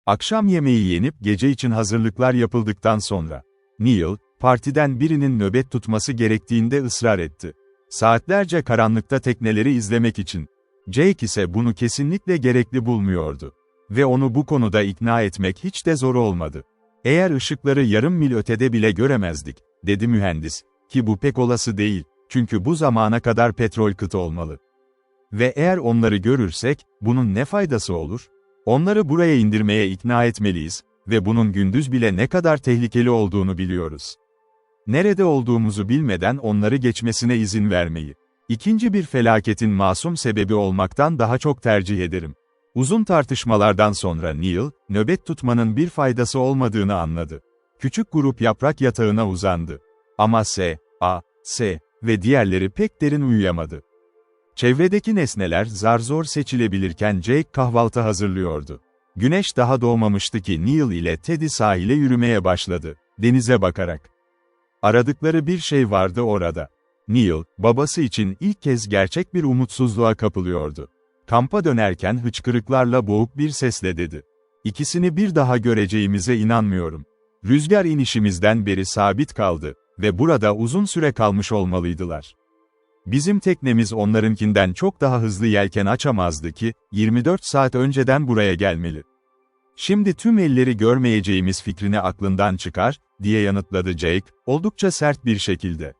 Akşam yemeği yenip gece için hazırlıklar yapıldıktan sonra, Neil, partiden birinin nöbet tutması gerektiğinde ısrar etti. Saatlerce karanlıkta tekneleri izlemek için. Jake ise bunu kesinlikle gerekli bulmuyordu. Ve onu bu konuda ikna etmek hiç de zor olmadı. Eğer ışıkları yarım mil ötede bile göremezdik, dedi mühendis, ki bu pek olası değil, çünkü bu zamana kadar petrol kıtı olmalı. Ve eğer onları görürsek, bunun ne faydası olur? Onları buraya indirmeye ikna etmeliyiz ve bunun gündüz bile ne kadar tehlikeli olduğunu biliyoruz. Nerede olduğumuzu bilmeden onları geçmesine izin vermeyi, İkinci bir felaketin masum sebebi olmaktan daha çok tercih ederim. Uzun tartışmalardan sonra Neil, nöbet tutmanın bir faydası olmadığını anladı. Küçük grup yaprak yatağına uzandı. Ama S ve diğerleri pek derin uyuyamadı. Çevredeki nesneler zar zor seçilebilirken Jake kahvaltı hazırlıyordu. Güneş daha doğmamıştı ki Neil ile Teddy sahile yürümeye başladı, denize bakarak. Aradıkları bir şey vardı orada. Neil, babası için ilk kez gerçek bir umutsuzluğa kapılıyordu. Kampa dönerken hıçkırıklarla boğuk bir sesle dedi. İkisini bir daha göreceğimize inanmıyorum. Rüzgar inişimizden beri sabit kaldı ve burada uzun süre kalmış olmalıydılar. Bizim teknemiz onlarınkinden çok daha hızlı yelken açamazdı ki, 24 saat önceden buraya gelmeli. Şimdi tüm elleri görmeyeceğimiz fikrini aklından çıkar, diye yanıtladı Jake, oldukça sert bir şekilde.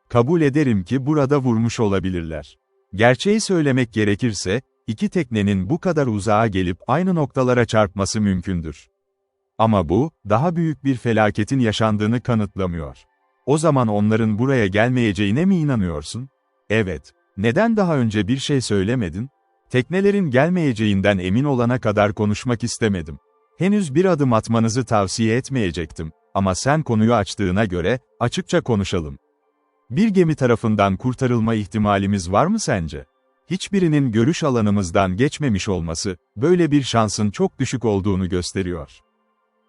Kabul ederim ki burada vurmuş olabilirler. Gerçeği söylemek gerekirse, iki teknenin bu kadar uzağa gelip aynı noktalara çarpması mümkündür. Ama bu, daha büyük bir felaketin yaşandığını kanıtlamıyor. O zaman onların buraya gelmeyeceğine mi inanıyorsun? Evet. Neden daha önce bir şey söylemedin? Teknelerin gelmeyeceğinden emin olana kadar konuşmak istemedim. Henüz bir adım atmanızı tavsiye etmeyecektim. Ama sen konuyu açtığına göre, açıkça konuşalım. Bir gemi tarafından kurtarılma ihtimalimiz var mı sence? Hiçbirinin görüş alanımızdan geçmemiş olması, böyle bir şansın çok düşük olduğunu gösteriyor.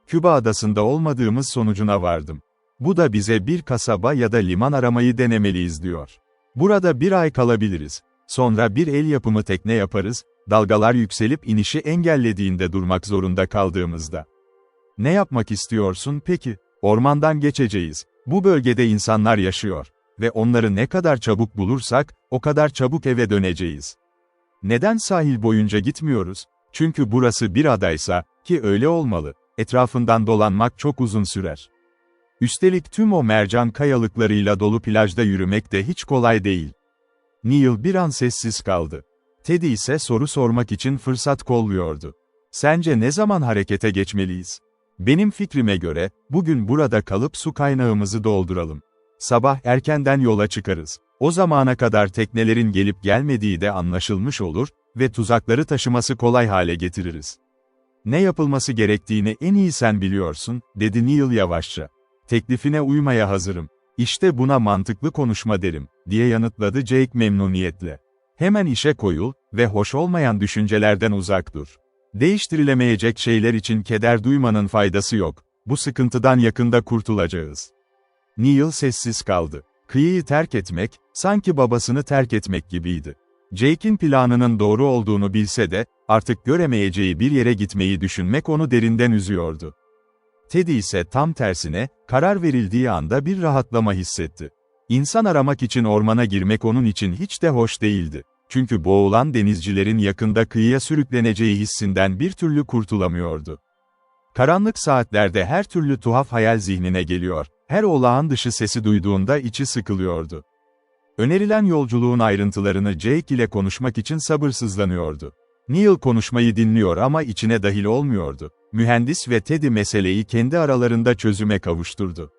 Küba adasında olmadığımız sonucuna vardım. Bu da bize bir kasaba ya da liman aramayı denemeliyiz diyor. Burada bir ay kalabiliriz. Sonra bir el yapımı tekne yaparız, dalgalar yükselip inişi engellediğinde durmak zorunda kaldığımızda. Ne yapmak istiyorsun peki? Ormandan geçeceğiz. Bu bölgede insanlar yaşıyor. Ve onları ne kadar çabuk bulursak, o kadar çabuk eve döneceğiz. Neden sahil boyunca gitmiyoruz? Çünkü burası bir adaysa, ki öyle olmalı, etrafından dolanmak çok uzun sürer. Üstelik tüm o mercan kayalıklarıyla dolu plajda yürümek de hiç kolay değil. Neil bir an sessiz kaldı. Teddy ise soru sormak için fırsat kolluyordu. Sence ne zaman harekete geçmeliyiz? Benim fikrime göre, bugün burada kalıp su kaynağımızı dolduralım. Sabah erkenden yola çıkarız. O zamana kadar teknelerin gelip gelmediği de anlaşılmış olur ve tuzakları taşıması kolay hale getiririz. Ne yapılması gerektiğini en iyi sen biliyorsun, dedi Neil yavaşça. Teklifine uymaya hazırım. İşte buna mantıklı konuşma derim, diye yanıtladı Jake memnuniyetle. Hemen işe koyul ve hoş olmayan düşüncelerden uzak dur. Değiştirilemeyecek şeyler için keder duymanın faydası yok. Bu sıkıntıdan yakında kurtulacağız. Neil sessiz kaldı. Kıyıyı terk etmek, sanki babasını terk etmek gibiydi. Jake'in planının doğru olduğunu bilse de, artık göremeyeceği bir yere gitmeyi düşünmek onu derinden üzüyordu. Teddy ise tam tersine, karar verildiği anda bir rahatlama hissetti. İnsan aramak için ormana girmek onun için hiç de hoş değildi. Çünkü boğulan denizcilerin yakında kıyıya sürükleneceği hissinden bir türlü kurtulamıyordu. Karanlık saatlerde her türlü tuhaf hayal zihnine geliyor, her olağan dışı sesi duyduğunda içi sıkılıyordu. Önerilen yolculuğun ayrıntılarını Jake ile konuşmak için sabırsızlanıyordu. Neil konuşmayı dinliyor ama içine dahil olmuyordu. Mühendis ve Teddy meseleyi kendi aralarında çözüme kavuşturdu.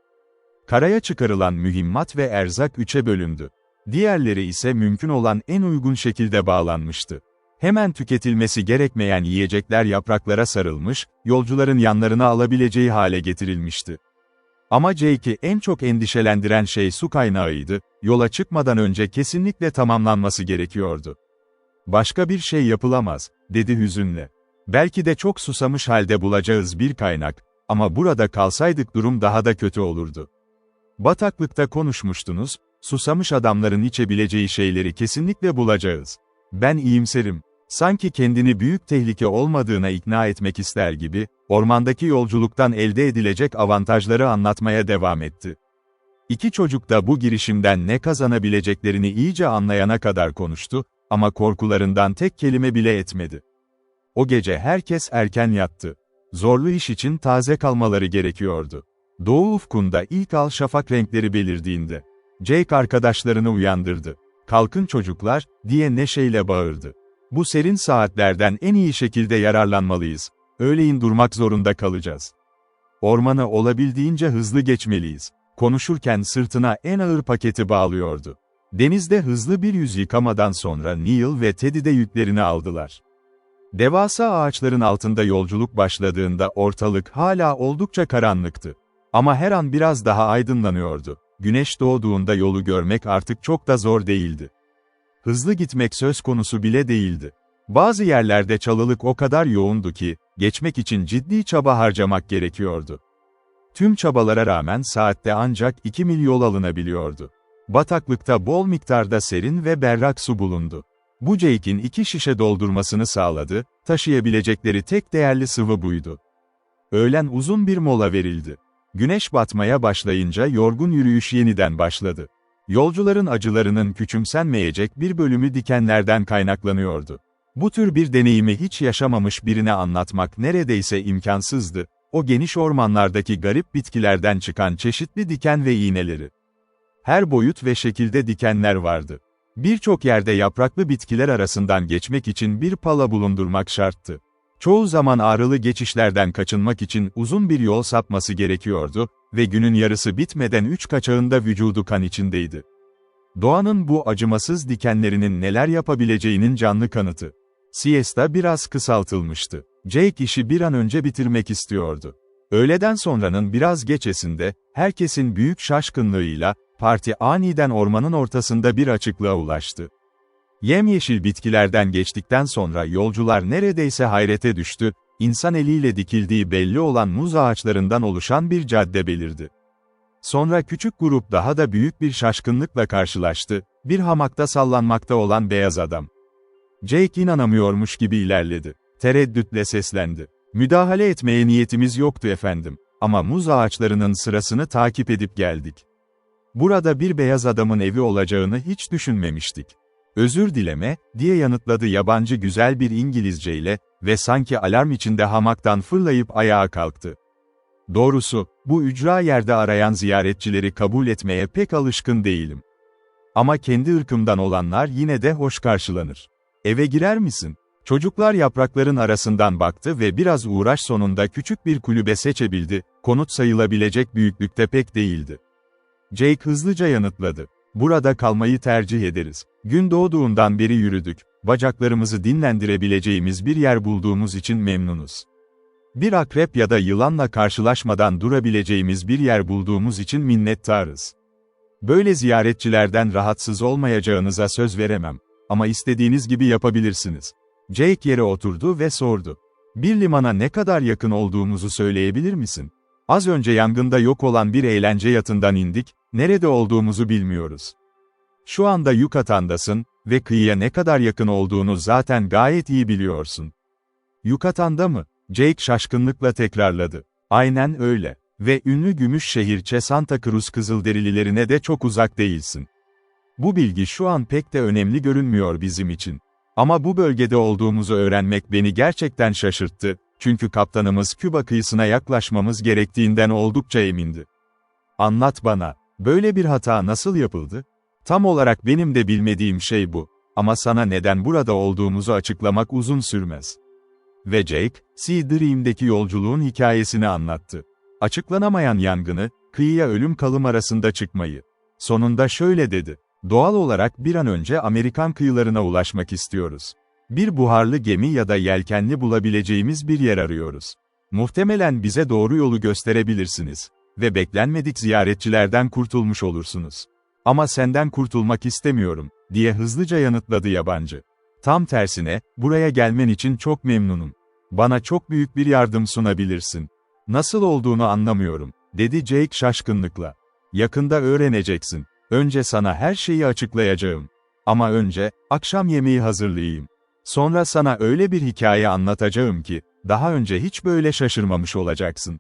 Karaya çıkarılan mühimmat ve erzak 3'e bölündü. Diğerleri ise mümkün olan en uygun şekilde bağlanmıştı. Hemen tüketilmesi gerekmeyen yiyecekler yapraklara sarılmış, yolcuların yanlarına alabileceği hale getirilmişti. Ama Jake'i en çok endişelendiren şey su kaynağıydı, yola çıkmadan önce kesinlikle tamamlanması gerekiyordu. Başka bir şey yapılamaz, dedi hüzünle. Belki de çok susamış halde bulacağız bir kaynak, ama burada kalsaydık durum daha da kötü olurdu. Bataklıkta konuşmuştunuz, susamış adamların içebileceği şeyleri kesinlikle bulacağız. Ben iyimserim. Sanki kendini büyük tehlike olmadığına ikna etmek ister gibi, ormandaki yolculuktan elde edilecek avantajları anlatmaya devam etti. İki çocuk da bu girişimden ne kazanabileceklerini iyice anlayana kadar konuştu, ama korkularından tek kelime bile etmedi. O gece herkes erken yattı. Zorlu iş için taze kalmaları gerekiyordu. Doğu ufkunda ilk al şafak renkleri belirdiğinde, Jake arkadaşlarını uyandırdı. "Kalkın çocuklar," diye neşeyle bağırdı. "Bu serin saatlerden en iyi şekilde yararlanmalıyız. Öğleyin durmak zorunda kalacağız. Ormanı olabildiğince hızlı geçmeliyiz." Konuşurken sırtına en ağır paketi bağlıyordu. Denizde hızlı bir yüz yıkamadan sonra Neil ve Teddy de yüklerini aldılar. Devasa ağaçların altında yolculuk başladığında ortalık hala oldukça karanlıktı. Ama her an biraz daha aydınlanıyordu. Güneş doğduğunda yolu görmek artık çok da zor değildi. Hızlı gitmek söz konusu bile değildi. Bazı yerlerde çalılık o kadar yoğundu ki, geçmek için ciddi çaba harcamak gerekiyordu. Tüm çabalara rağmen saatte ancak 2 mil yol alınabiliyordu. Bataklıkta bol miktarda serin ve berrak su bulundu. Bu Jake'in 2 şişe doldurmasını sağladı, taşıyabilecekleri tek değerli sıvı buydu. Öğlen uzun bir mola verildi. Güneş batmaya başlayınca yorgun yürüyüş yeniden başladı. Yolcuların acılarının küçümsenmeyecek bir bölümü dikenlerden kaynaklanıyordu. Bu tür bir deneyimi hiç yaşamamış birine anlatmak neredeyse imkansızdı, o geniş ormanlardaki garip bitkilerden çıkan çeşitli diken ve iğneleri. Her boyut ve şekilde dikenler vardı. Birçok yerde yapraklı bitkiler arasından geçmek için bir pala bulundurmak şarttı. Çoğu zaman ağrılı geçişlerden kaçınmak için uzun bir yol sapması gerekiyordu ve günün yarısı bitmeden 3 kaçağında vücudu kan içindeydi. Doğanın bu acımasız dikenlerinin neler yapabileceğinin canlı kanıtı. Siesta biraz kısaltılmıştı. Jake işi bir an önce bitirmek istiyordu. Öğleden sonranın biraz geçesinde, herkesin büyük şaşkınlığıyla, parti aniden ormanın ortasında bir açıklığa ulaştı. Yemyeşil bitkilerden geçtikten sonra yolcular neredeyse hayrete düştü, insan eliyle dikildiği belli olan muz ağaçlarından oluşan bir cadde belirdi. Sonra küçük grup daha da büyük bir şaşkınlıkla karşılaştı, bir hamakta sallanmakta olan beyaz adam. Jake inanamıyormuş gibi ilerledi. Tereddütle seslendi. "Müdahale etmeye niyetimiz yoktu efendim, ama muz ağaçlarının sırasını takip edip geldik. Burada bir beyaz adamın evi olacağını hiç düşünmemiştik." "Özür dileme," diye yanıtladı yabancı güzel bir İngilizceyle ve sanki alarm içinde hamaktan fırlayıp ayağa kalktı. "Doğrusu, bu ücra yerde arayan ziyaretçileri kabul etmeye pek alışkın değilim. Ama kendi ırkımdan olanlar yine de hoş karşılanır. Eve girer misin?" Çocuklar yaprakların arasından baktı ve biraz uğraş sonunda küçük bir kulübe seçebildi, konut sayılabilecek büyüklükte pek değildi. Jake hızlıca yanıtladı. "Burada kalmayı tercih ederiz. Gün doğduğundan beri yürüdük, bacaklarımızı dinlendirebileceğimiz bir yer bulduğumuz için memnunuz. Bir akrep ya da yılanla karşılaşmadan durabileceğimiz bir yer bulduğumuz için minnettarız. Böyle ziyaretçilerden rahatsız olmayacağınıza söz veremem. Ama istediğiniz gibi yapabilirsiniz." Jake yere oturdu ve sordu. "Bir limana ne kadar yakın olduğumuzu söyleyebilir misin? Az önce yangında yok olan bir eğlence yatından indik, nerede olduğumuzu bilmiyoruz. Şu anda Yukatan'dasın ve kıyıya ne kadar yakın olduğunu zaten gayet iyi biliyorsun." "Yukatan'da mı?" Jake şaşkınlıkla tekrarladı. "Aynen öyle. Ve ünlü gümüş şehirçe Santa Cruz Kızılderililerine de çok uzak değilsin. Bu bilgi şu an pek de önemli görünmüyor bizim için. Ama bu bölgede olduğumuzu öğrenmek beni gerçekten şaşırttı, çünkü kaptanımız Küba kıyısına yaklaşmamız gerektiğinden oldukça emindi." "Anlat bana, böyle bir hata nasıl yapıldı?" "Tam olarak benim de bilmediğim şey bu. Ama sana neden burada olduğumuzu açıklamak uzun sürmez." Ve Jake, Sea Dream'deki yolculuğun hikayesini anlattı. Açıklanamayan yangını, kıyıya ölüm kalım arasında çıkmayı. Sonunda şöyle dedi. "Doğal olarak bir an önce Amerikan kıyılarına ulaşmak istiyoruz. Bir buharlı gemi ya da yelkenli bulabileceğimiz bir yer arıyoruz. Muhtemelen bize doğru yolu gösterebilirsiniz. Ve beklenmedik ziyaretçilerden kurtulmuş olursunuz. Ama senden kurtulmak istemiyorum," diye hızlıca yanıtladı yabancı. "Tam tersine, buraya gelmen için çok memnunum. Bana çok büyük bir yardım sunabilirsin." "Nasıl olduğunu anlamıyorum," dedi Jake şaşkınlıkla. "Yakında öğreneceksin. Önce sana her şeyi açıklayacağım. Ama önce, akşam yemeği hazırlayayım. Sonra sana öyle bir hikaye anlatacağım ki, daha önce hiç böyle şaşırmamış olacaksın.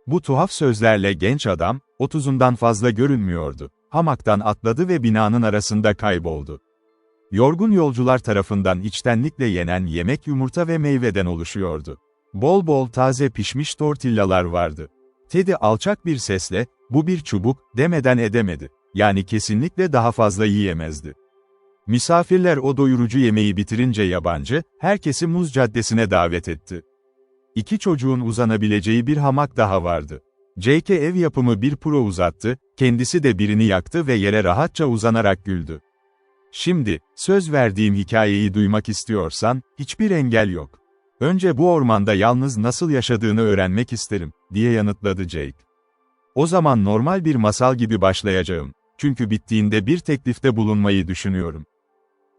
Bu tuhaf sözlerle genç adam, 30'undan fazla görünmüyordu. Hamaktan atladı ve binanın arasında kayboldu. Yorgun yolcular tarafından içtenlikle yenen yemek yumurta ve meyveden oluşuyordu. Bol bol taze pişmiş tortillalar vardı. Teddy alçak bir sesle, "Bu bir çubuk," demeden edemedi. Yani kesinlikle daha fazla yiyemezdi. Misafirler o doyurucu yemeği bitirince yabancı, herkesi Muz Caddesi'ne davet etti. İki çocuğun uzanabileceği bir hamak daha vardı. Jake'e ev yapımı bir puro uzattı, kendisi de birini yaktı ve yere rahatça uzanarak güldü. "Şimdi, söz verdiğim hikayeyi duymak istiyorsan, hiçbir engel yok. Önce bu ormanda yalnız nasıl yaşadığını öğrenmek isterim," diye yanıtladı Jake. "O zaman normal bir masal gibi başlayacağım. Çünkü bittiğinde bir teklifte bulunmayı düşünüyorum.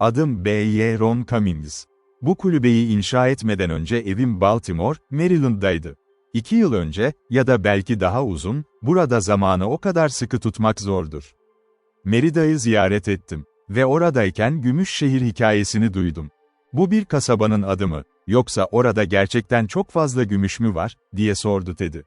Adım B.Y. Ron Cummings. Bu kulübeyi inşa etmeden önce evim Baltimore, Maryland'daydı. 2 yıl önce, ya da belki daha uzun, burada zamanı o kadar sıkı tutmak zordur. Merida'yı ziyaret ettim. Ve oradayken Gümüşşehir hikayesini duydum. Bu bir kasabanın adı mı, yoksa orada gerçekten çok fazla gümüş mü var, diye sordu Teddy.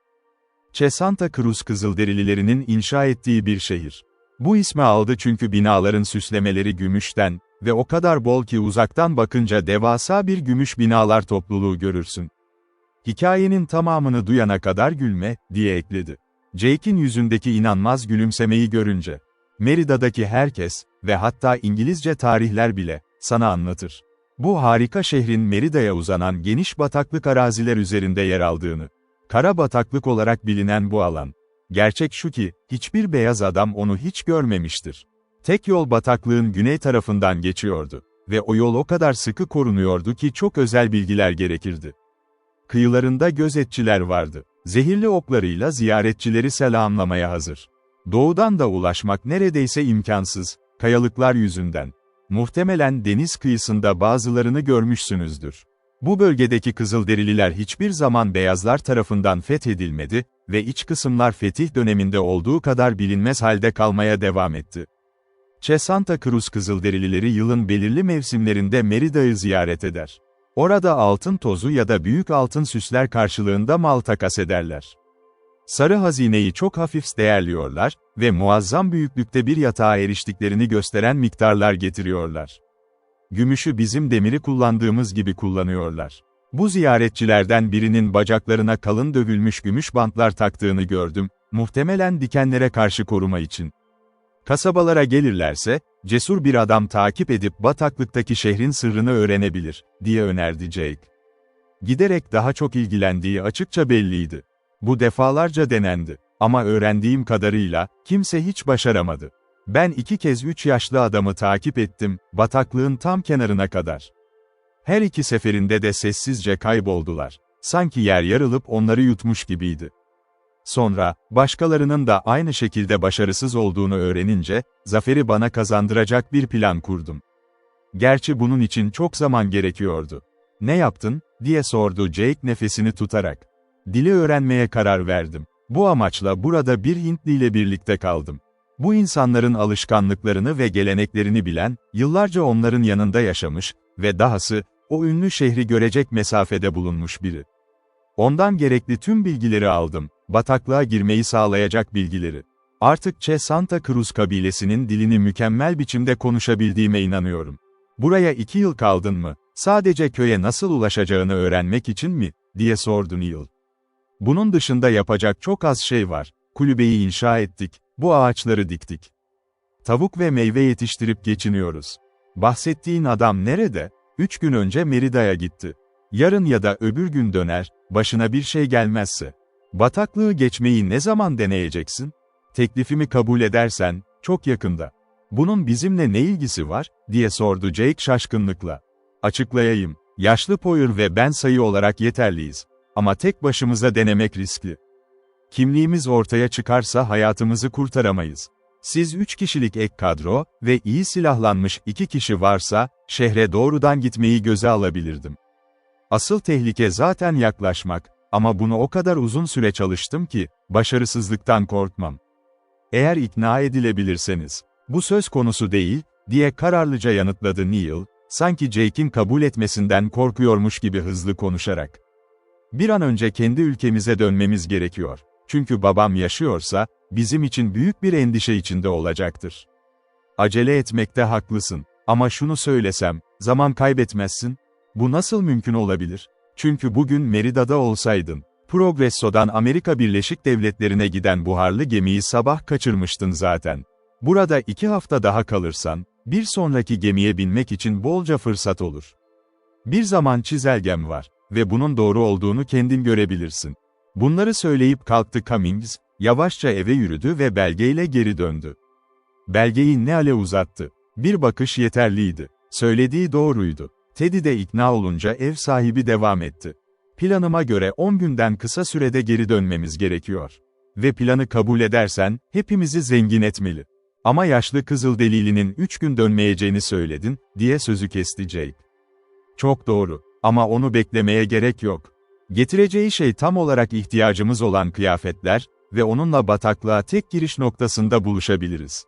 Santa Cruz Kızılderililerinin inşa ettiği bir şehir. Bu ismi aldı çünkü binaların süslemeleri gümüşten ve o kadar bol ki uzaktan bakınca devasa bir gümüş binalar topluluğu görürsün. Hikayenin tamamını duyana kadar gülme, diye ekledi. Jake'in yüzündeki inanmaz gülümsemeyi görünce. Merida'daki herkes ve hatta İngilizce tarihler bile sana anlatır. Bu harika şehrin Merida'ya uzanan geniş bataklık araziler üzerinde yer aldığını. Kara bataklık olarak bilinen bu alan. Gerçek şu ki, hiçbir beyaz adam onu hiç görmemiştir. Tek yol bataklığın güney tarafından geçiyordu. Ve o yol o kadar sıkı korunuyordu ki çok özel bilgiler gerekirdi. Kıyılarında gözetçiler vardı. Zehirli oklarıyla ziyaretçileri selamlamaya hazır. Doğudan da ulaşmak neredeyse imkansız, kayalıklar yüzünden. Muhtemelen deniz kıyısında bazılarını görmüşsünüzdür. Bu bölgedeki Kızılderililer hiçbir zaman beyazlar tarafından fethedilmedi ve iç kısımlar fetih döneminde olduğu kadar bilinmez halde kalmaya devam etti. Santa Cruz Kızılderilileri yılın belirli mevsimlerinde Merida'yı ziyaret eder. Orada altın tozu ya da büyük altın süsler karşılığında mal takas ederler. Sarı hazineyi çok hafif değerliyorlar ve muazzam büyüklükte bir yatağa eriştiklerini gösteren miktarlar getiriyorlar. Gümüşü bizim demiri kullandığımız gibi kullanıyorlar. Bu ziyaretçilerden birinin bacaklarına kalın dövülmüş gümüş bantlar taktığını gördüm, muhtemelen dikenlere karşı koruma için. Kasabalara gelirlerse, cesur bir adam takip edip bataklıktaki şehrin sırrını öğrenebilir, diye önerdi Jake. Giderek daha çok ilgilendiği açıkça belliydi. Bu defalarca denendi. Ama öğrendiğim kadarıyla, kimse hiç başaramadı. Ben 2 kez 3 yaşlı adamı takip ettim, bataklığın tam kenarına kadar. Her 2 seferinde de sessizce kayboldular. Sanki yer yarılıp onları yutmuş gibiydi. Sonra, başkalarının da aynı şekilde başarısız olduğunu öğrenince, zaferi bana kazandıracak bir plan kurdum. Gerçi bunun için çok zaman gerekiyordu. "Ne yaptın?" diye sordu Jake nefesini tutarak. "Dili öğrenmeye karar verdim. Bu amaçla burada bir Hintli ile birlikte kaldım. Bu insanların alışkanlıklarını ve geleneklerini bilen, yıllarca onların yanında yaşamış ve dahası, o ünlü şehri görecek mesafede bulunmuş biri. Ondan gerekli tüm bilgileri aldım, bataklığa girmeyi sağlayacak bilgileri. Artık Santa Cruz kabilesinin dilini mükemmel biçimde konuşabildiğime inanıyorum. Buraya 2 yıl kaldın mı, sadece köye nasıl ulaşacağını öğrenmek için mi, diye sordu Neil. Bunun dışında yapacak çok az şey var. Kulübeyi inşa ettik, bu ağaçları diktik. Tavuk ve meyve yetiştirip geçiniyoruz. Bahsettiğin adam nerede? 3 gün önce Merida'ya gitti. Yarın ya da öbür gün döner, başına bir şey gelmezse. Bataklığı geçmeyi ne zaman deneyeceksin? Teklifimi kabul edersen, çok yakında. Bunun bizimle ne ilgisi var, diye sordu Jake şaşkınlıkla. Açıklayayım, yaşlı Poyer ve ben sayı olarak yeterliyiz. Ama tek başımıza denemek riskli. Kimliğimiz ortaya çıkarsa hayatımızı kurtaramayız. Siz 3 kişilik ek kadro ve iyi silahlanmış 2 kişi varsa, şehre doğrudan gitmeyi göze alabilirdim. Asıl tehlike zaten yaklaşmak, ama bunu o kadar uzun süre çalıştım ki, başarısızlıktan korkmam. Eğer ikna edilebilirseniz, bu söz konusu değil, diye kararlıca yanıtladı Neil, Sanki Jake'in kabul etmesinden korkuyormuş gibi hızlı konuşarak. Bir an önce kendi ülkemize dönmemiz gerekiyor. Çünkü babam yaşıyorsa, bizim için büyük bir endişe içinde olacaktır. Acele etmekte haklısın. Ama şunu söylesem, zaman kaybetmezsin. Bu nasıl mümkün olabilir? Çünkü bugün Merida'da olsaydın, Progresso'dan Amerika Birleşik Devletleri'ne giden buharlı gemiyi sabah kaçırmıştın zaten. Burada 2 hafta daha kalırsan, bir sonraki gemiye binmek için bolca fırsat olur. Bir zaman çizelgem var ve bunun doğru olduğunu kendin görebilirsin. Bunları söyleyip kalktı Cummings, yavaşça eve yürüdü ve belgeyle geri döndü. Belgeyi Neal'e uzattı. Bir bakış yeterliydi. Söylediği doğruydu. Teddy de ikna olunca ev sahibi devam etti. Planıma göre 10 günden kısa sürede geri dönmemiz gerekiyor. Ve planı kabul edersen, hepimizi zengin etmeli. Ama yaşlı Kızılderili'nin 3 gün dönmeyeceğini söyledin, diye sözü kesti Jake. Çok doğru. Ama onu beklemeye gerek yok. Getireceği şey tam olarak ihtiyacımız olan kıyafetler ve onunla bataklığa tek giriş noktasında buluşabiliriz.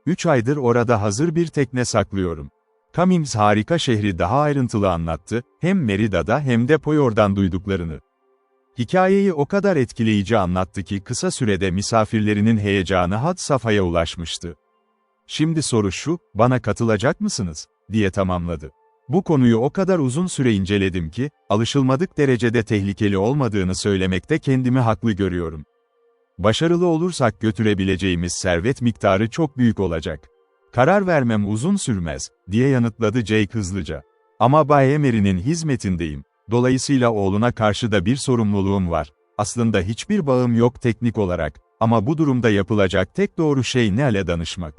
3 aydır orada hazır bir tekne saklıyorum. Cummings harika şehri daha ayrıntılı anlattı, hem Merida'da hem de Poyor'dan duyduklarını. Hikayeyi o kadar etkileyici anlattı ki kısa sürede misafirlerinin heyecanı had safhaya ulaşmıştı. Şimdi soru şu, bana katılacak mısınız? Diye tamamladı. Bu konuyu o kadar uzun süre inceledim ki, alışılmadık derecede tehlikeli olmadığını söylemekte kendimi haklı görüyorum. Başarılı olursak götürebileceğimiz servet miktarı çok büyük olacak. Karar vermem uzun sürmez, diye yanıtladı Jake hızlıca. Ama Bay Emery'nin hizmetindeyim. Dolayısıyla oğluna karşı da bir sorumluluğum var. Aslında hiçbir bağım yok teknik olarak. Ama bu durumda yapılacak tek doğru şey Neal'e danışmak.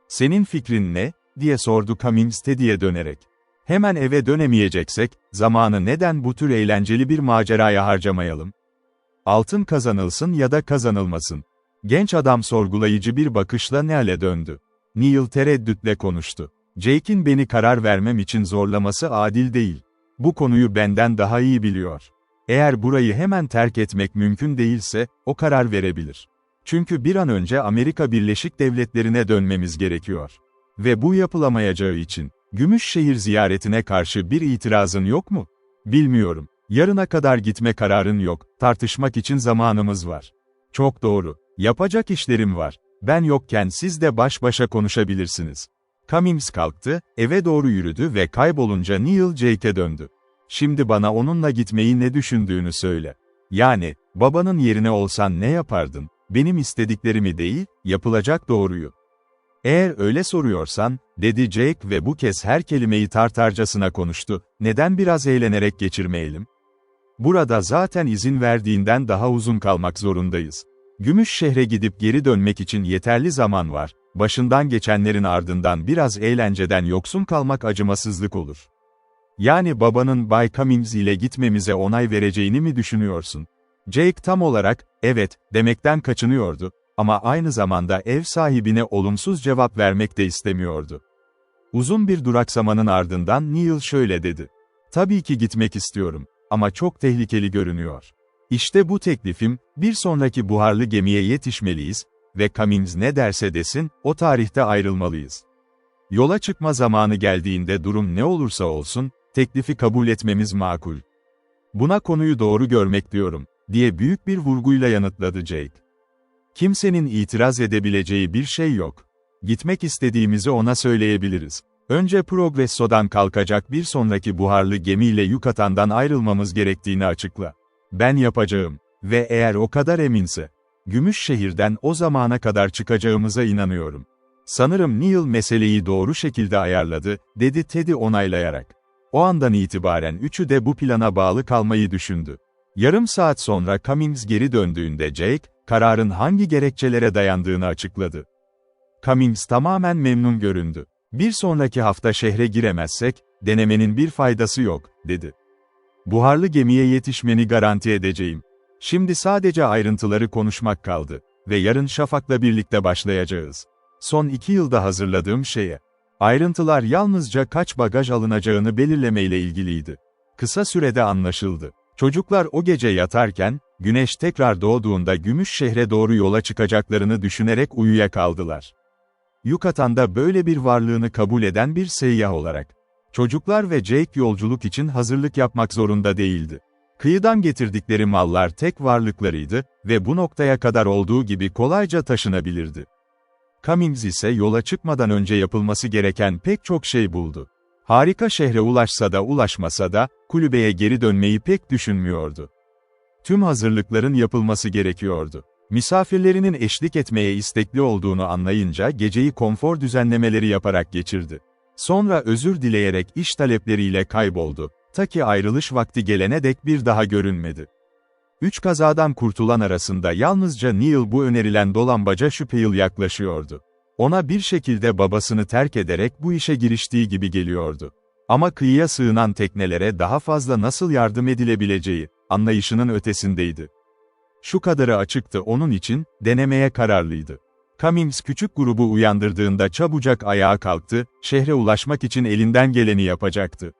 Senin fikrin ne? Diye sordu Cummings Teddy'ye dönerek. Hemen eve dönemeyeceksek, zamanı neden bu tür eğlenceli bir maceraya harcamayalım? Altın kazanılsın ya da kazanılmasın. Genç adam sorgulayıcı bir bakışla Neal'e döndü. Neal tereddütle konuştu. Jake'in beni karar vermem için zorlaması adil değil. Bu konuyu benden daha iyi biliyor. Eğer burayı hemen terk etmek mümkün değilse, o karar verebilir. Çünkü bir an önce Amerika Birleşik Devletleri'ne dönmemiz gerekiyor. Ve bu yapılamayacağı için, Gümüşşehir ziyaretine karşı bir itirazın yok mu? Bilmiyorum. Yarına kadar gitme kararın yok, tartışmak için zamanımız var. Çok doğru. Yapacak işlerim var. Ben yokken siz de baş başa konuşabilirsiniz. Cummings kalktı, eve doğru yürüdü ve kaybolunca Neal Jake'e döndü. Şimdi bana onunla gitmeyi ne düşündüğünü söyle. Yani, babanın yerine olsan ne yapardın? Benim istediklerimi değil, yapılacak doğruyu. Eğer öyle soruyorsan, dedi Jake ve bu kez her kelimeyi tartarcasına konuştu, neden biraz eğlenerek geçirmeyelim? Burada zaten izin verdiğinden daha uzun kalmak zorundayız. Gümüşşehir'e gidip geri dönmek için yeterli zaman var, başından geçenlerin ardından biraz eğlenceden yoksun kalmak acımasızlık olur. Yani babanın Bay Cummings ile gitmemize onay vereceğini mi düşünüyorsun? Jake tam olarak, evet, demekten kaçınıyordu, ama aynı zamanda ev sahibine olumsuz cevap vermek de istemiyordu. Uzun bir duraksamanın ardından Neal şöyle dedi. Tabii ki gitmek istiyorum, ama çok tehlikeli görünüyor. İşte bu teklifim, bir sonraki buharlı gemiye yetişmeliyiz ve Cummings ne derse desin, o tarihte ayrılmalıyız. Yola çıkma zamanı geldiğinde durum ne olursa olsun, teklifi kabul etmemiz makul. Buna konuyu doğru görmek diyorum, diye büyük bir vurguyla yanıtladı Jake. Kimsenin itiraz edebileceği bir şey yok. Gitmek istediğimizi ona söyleyebiliriz. Önce Progresso'dan kalkacak bir sonraki buharlı gemiyle Yukatan'dan ayrılmamız gerektiğini açıkla. Ben yapacağım. Ve eğer o kadar eminse, Gümüşşehir'den o zamana kadar çıkacağımıza inanıyorum. Sanırım Neal meseleyi doğru şekilde ayarladı, dedi Teddy onaylayarak. O andan itibaren üçü de bu plana bağlı kalmayı düşündü. Yarım saat sonra Cummings geri döndüğünde Jake, kararın hangi gerekçelere dayandığını açıkladı. Cummings tamamen memnun göründü. Bir sonraki hafta şehre giremezsek, denemenin bir faydası yok, dedi. Buharlı gemiye yetişmeni garanti edeceğim. Şimdi sadece ayrıntıları konuşmak kaldı ve yarın Şafak'la birlikte başlayacağız. Son 2 yılda hazırladığım şeye. Ayrıntılar yalnızca kaç bagaj alınacağını belirlemeyle ilgiliydi. Kısa sürede anlaşıldı. Çocuklar o gece yatarken, güneş tekrar doğduğunda Gümüşşehir'e doğru yola çıkacaklarını düşünerek uyuyakaldılar. Yukatan'da böyle bir varlığını kabul eden bir seyyah olarak. Çocuklar ve Jake yolculuk için hazırlık yapmak zorunda değildi. Kıyıdan getirdikleri mallar tek varlıklarıydı ve bu noktaya kadar olduğu gibi kolayca taşınabilirdi. Cummings ise yola çıkmadan önce yapılması gereken pek çok şey buldu. Harika şehre ulaşsa da ulaşmasa da, kulübeye geri dönmeyi pek düşünmüyordu. Tüm hazırlıkların yapılması gerekiyordu. Misafirlerinin eşlik etmeye istekli olduğunu anlayınca geceyi konfor düzenlemeleri yaparak geçirdi. Sonra özür dileyerek iş talepleriyle kayboldu. Ta ki ayrılış vakti gelene dek bir daha görünmedi. 3 kazadan kurtulan arasında yalnızca Neil bu önerilen dolambaca şüpheli yaklaşıyordu. Ona bir şekilde babasını terk ederek bu işe giriştiği gibi geliyordu. Ama kıyıya sığınan teknelere daha fazla nasıl yardım edilebileceği, anlayışının ötesindeydi. Şu kadarı açıktı onun için, denemeye kararlıydı. Cummings küçük grubu uyandırdığında çabucak ayağa kalktı, şehre ulaşmak için elinden geleni yapacaktı.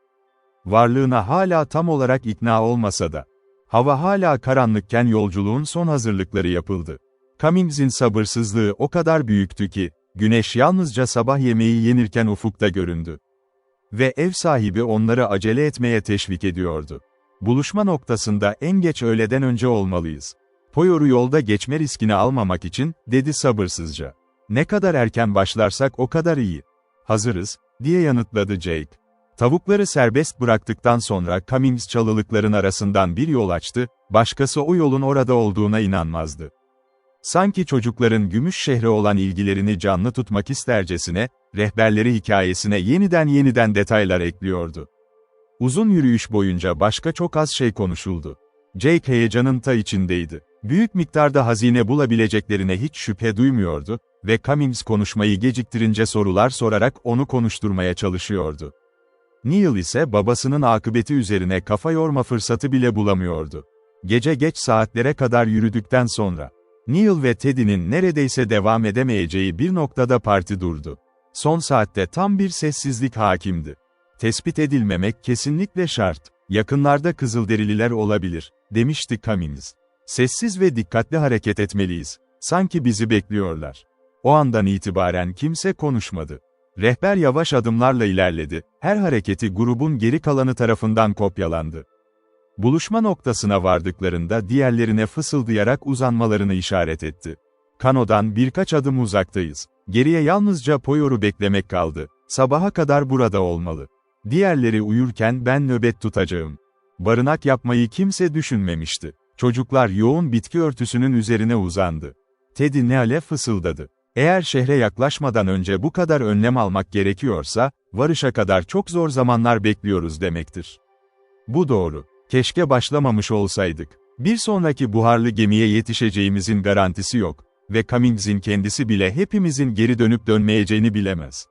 Varlığına hala tam olarak ikna olmasa da. Hava hala karanlıkken yolculuğun son hazırlıkları yapıldı. Cummings'in sabırsızlığı o kadar büyüktü ki, güneş yalnızca sabah yemeği yenirken ufukta göründü. Ve ev sahibi onları acele etmeye teşvik ediyordu. Buluşma noktasında en geç öğleden önce olmalıyız. Poirot'u yolda geçme riskini almamak için, dedi sabırsızca. Ne kadar erken başlarsak o kadar iyi. Hazırız, diye yanıtladı Jake. Tavukları serbest bıraktıktan sonra Cummings çalılıkların arasından bir yol açtı, başkası o yolun orada olduğuna inanmazdı. Sanki çocukların Gümüş şehre olan ilgilerini canlı tutmak istercesine, rehberleri hikayesine yeniden detaylar ekliyordu. Uzun yürüyüş boyunca başka çok az şey konuşuldu. Jake heyecanın ta içindeydi. Büyük miktarda hazine bulabileceklerine hiç şüphe duymuyordu ve Cummings konuşmayı geciktirince sorular sorarak onu konuşturmaya çalışıyordu. Neil ise babasının akıbeti üzerine kafa yorma fırsatı bile bulamıyordu. Gece geç saatlere kadar yürüdükten sonra, Neil ve Teddy'nin neredeyse devam edemeyeceği bir noktada parti durdu. Son saatte tam bir sessizlik hakimdi. Tespit edilmemek kesinlikle şart. Yakınlarda Kızılderililer olabilir, demişti Cummings. Sessiz ve dikkatli hareket etmeliyiz. Sanki bizi bekliyorlar. O andan itibaren kimse konuşmadı. Rehber yavaş adımlarla ilerledi, her hareketi grubun geri kalanı tarafından kopyalandı. Buluşma noktasına vardıklarında diğerlerine fısıldayarak uzanmalarını işaret etti. Kanodan birkaç adım uzaktayız. Geriye yalnızca Poirot'u beklemek kaldı. Sabaha kadar burada olmalı. Diğerleri uyurken ben nöbet tutacağım. Barınak yapmayı kimse düşünmemişti. Çocuklar yoğun bitki örtüsünün üzerine uzandı. Teddy Neal'e fısıldadı. Eğer şehre yaklaşmadan önce bu kadar önlem almak gerekiyorsa, varışa kadar çok zor zamanlar bekliyoruz demektir. Bu doğru. Keşke başlamamış olsaydık. Bir sonraki buharlı gemiye yetişeceğimizin garantisi yok ve Cummings'in kendisi bile hepimizin geri dönüp dönmeyeceğini bilemez.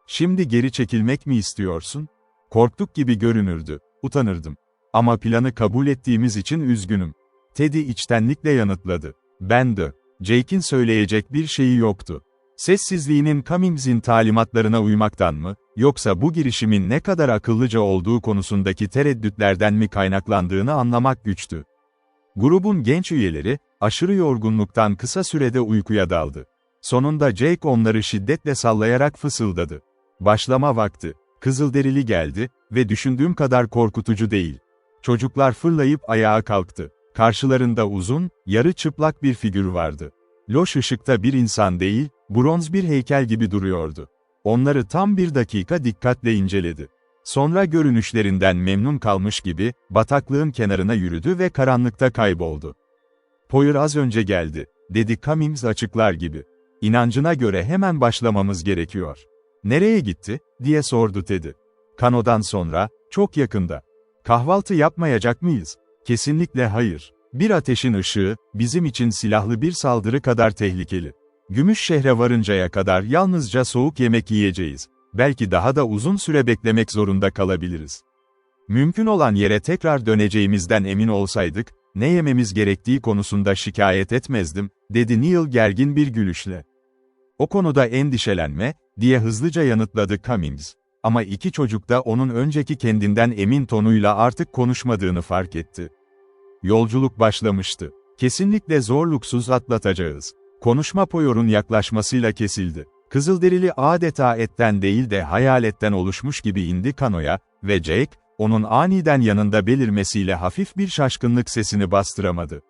Şimdi geri çekilmek mi istiyorsun? Korktuk gibi görünürdü. Utanırdım. Ama planı kabul ettiğimiz için üzgünüm. Teddy içtenlikle yanıtladı. Ben de. Jake'in söyleyecek bir şeyi yoktu. Sessizliğinin Cummings'in talimatlarına uymaktan mı, yoksa bu girişimin ne kadar akıllıca olduğu konusundaki tereddütlerden mi kaynaklandığını anlamak güçtü. Grubun genç üyeleri, aşırı yorgunluktan kısa sürede uykuya daldı. Sonunda Jake onları şiddetle sallayarak fısıldadı. Başlama vakti. Kızılderili geldi ve düşündüğüm kadar korkutucu değil. Çocuklar fırlayıp ayağa kalktı. Karşılarında uzun, yarı çıplak bir figür vardı. Loş ışıkta bir insan değil, bronz bir heykel gibi duruyordu. Onları tam bir dakika dikkatle inceledi. Sonra görünüşlerinden memnun kalmış gibi, bataklığın kenarına yürüdü ve karanlıkta kayboldu. Poirot az önce geldi, dedi Cummings açıklar gibi. İnancına göre hemen başlamamız gerekiyor. Nereye gitti, diye sordu Teddy. Kanodan sonra, çok yakında. Kahvaltı yapmayacak mıyız? Kesinlikle hayır. Bir ateşin ışığı, bizim için silahlı bir saldırı kadar tehlikeli. Gümüş şehre varıncaya kadar yalnızca soğuk yemek yiyeceğiz. Belki daha da uzun süre beklemek zorunda kalabiliriz. Mümkün olan yere tekrar döneceğimizden emin olsaydık, ne yememiz gerektiği konusunda şikayet etmezdim, dedi Neil gergin bir gülüşle. O konuda endişelenme, diye hızlıca yanıtladı Cummings. Ama iki çocuk da onun önceki kendinden emin tonuyla artık konuşmadığını fark etti. Yolculuk başlamıştı. Kesinlikle zorluksuz atlatacağız. Konuşma Poirot'un yaklaşmasıyla kesildi. Kızılderili adeta etten değil de hayaletten oluşmuş gibi indi kanoya ve Jake, onun aniden yanında belirmesiyle hafif bir şaşkınlık sesini bastıramadı.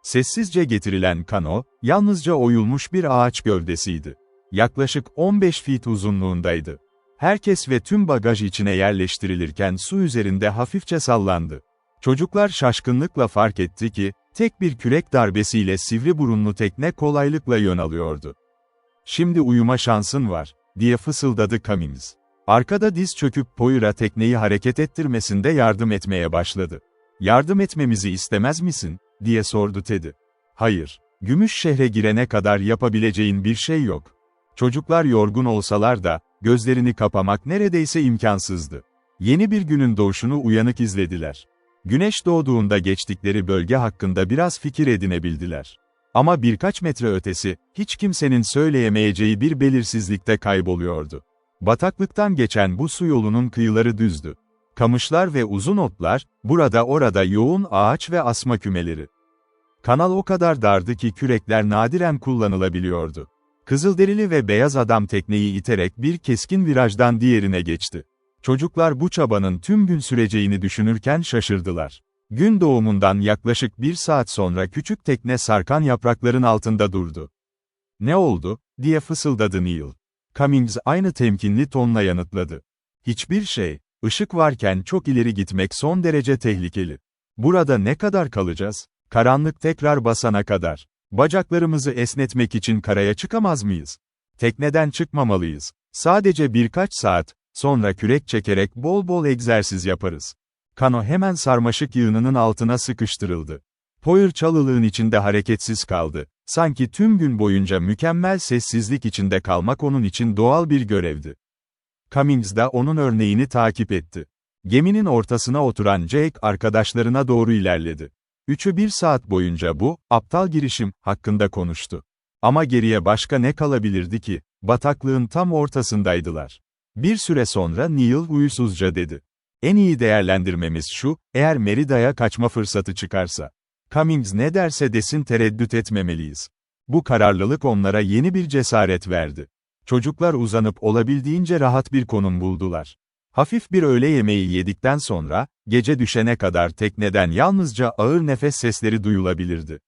Sessizce getirilen kano, yalnızca oyulmuş bir ağaç gövdesiydi. Yaklaşık 15 feet uzunluğundaydı. Herkes ve tüm bagaj içine yerleştirilirken su üzerinde hafifçe sallandı. Çocuklar şaşkınlıkla fark etti ki, tek bir kürek darbesiyle sivri burunlu tekne kolaylıkla yön alıyordu. "Şimdi uyuma şansın var," diye fısıldadı Cummings. Arkada diz çöküp Poirot'a tekneyi hareket ettirmesinde yardım etmeye başladı. "Yardım etmemizi istemez misin?" diye sordu Teddy. "Hayır. Gümüş şehre girene kadar yapabileceğin bir şey yok." Çocuklar yorgun olsalar da, gözlerini kapamak neredeyse imkansızdı. Yeni bir günün doğuşunu uyanık izlediler. Güneş doğduğunda geçtikleri bölge hakkında biraz fikir edinebildiler. Ama birkaç metre ötesi, hiç kimsenin söyleyemeyeceği bir belirsizlikte kayboluyordu. Bataklıktan geçen bu su yolunun kıyıları düzdü. Kamışlar ve uzun otlar, burada orada yoğun ağaç ve asma kümeleri. Kanal o kadar dardı ki kürekler nadiren kullanılabiliyordu. Kızılderili ve beyaz adam tekneyi iterek bir keskin virajdan diğerine geçti. Çocuklar bu çabanın tüm gün süreceğini düşünürken şaşırdılar. Gün doğumundan yaklaşık 1 saat sonra küçük tekne sarkan yaprakların altında durdu. "Ne oldu?" diye fısıldadı Neil. Cummings aynı temkinli tonla yanıtladı. "Hiçbir şey, ışık varken çok ileri gitmek son derece tehlikeli. Burada ne kadar kalacağız? Karanlık tekrar basana kadar. Bacaklarımızı esnetmek için karaya çıkamaz mıyız? Tekneden çıkmamalıyız. Sadece birkaç saat, sonra kürek çekerek bol bol egzersiz yaparız." Kano hemen sarmaşık yığınının altına sıkıştırıldı. Poirot çalılığın içinde hareketsiz kaldı. Sanki tüm gün boyunca mükemmel sessizlik içinde kalmak onun için doğal bir görevdi. Cummings da onun örneğini takip etti. Geminin ortasına oturan Jake arkadaşlarına doğru ilerledi. Üçü 1 saat boyunca bu, aptal girişim, hakkında konuştu. Ama geriye başka ne kalabilirdi ki? Bataklığın tam ortasındaydılar. Bir süre sonra Neil huysuzca dedi. "En iyi değerlendirmemiz şu, eğer Merida'ya kaçma fırsatı çıkarsa. Cummings ne derse desin tereddüt etmemeliyiz." Bu kararlılık onlara yeni bir cesaret verdi. Çocuklar uzanıp olabildiğince rahat bir konum buldular. Hafif bir öğle yemeği yedikten sonra, gece düşene kadar tekneden yalnızca ağır nefes sesleri duyulabilirdi.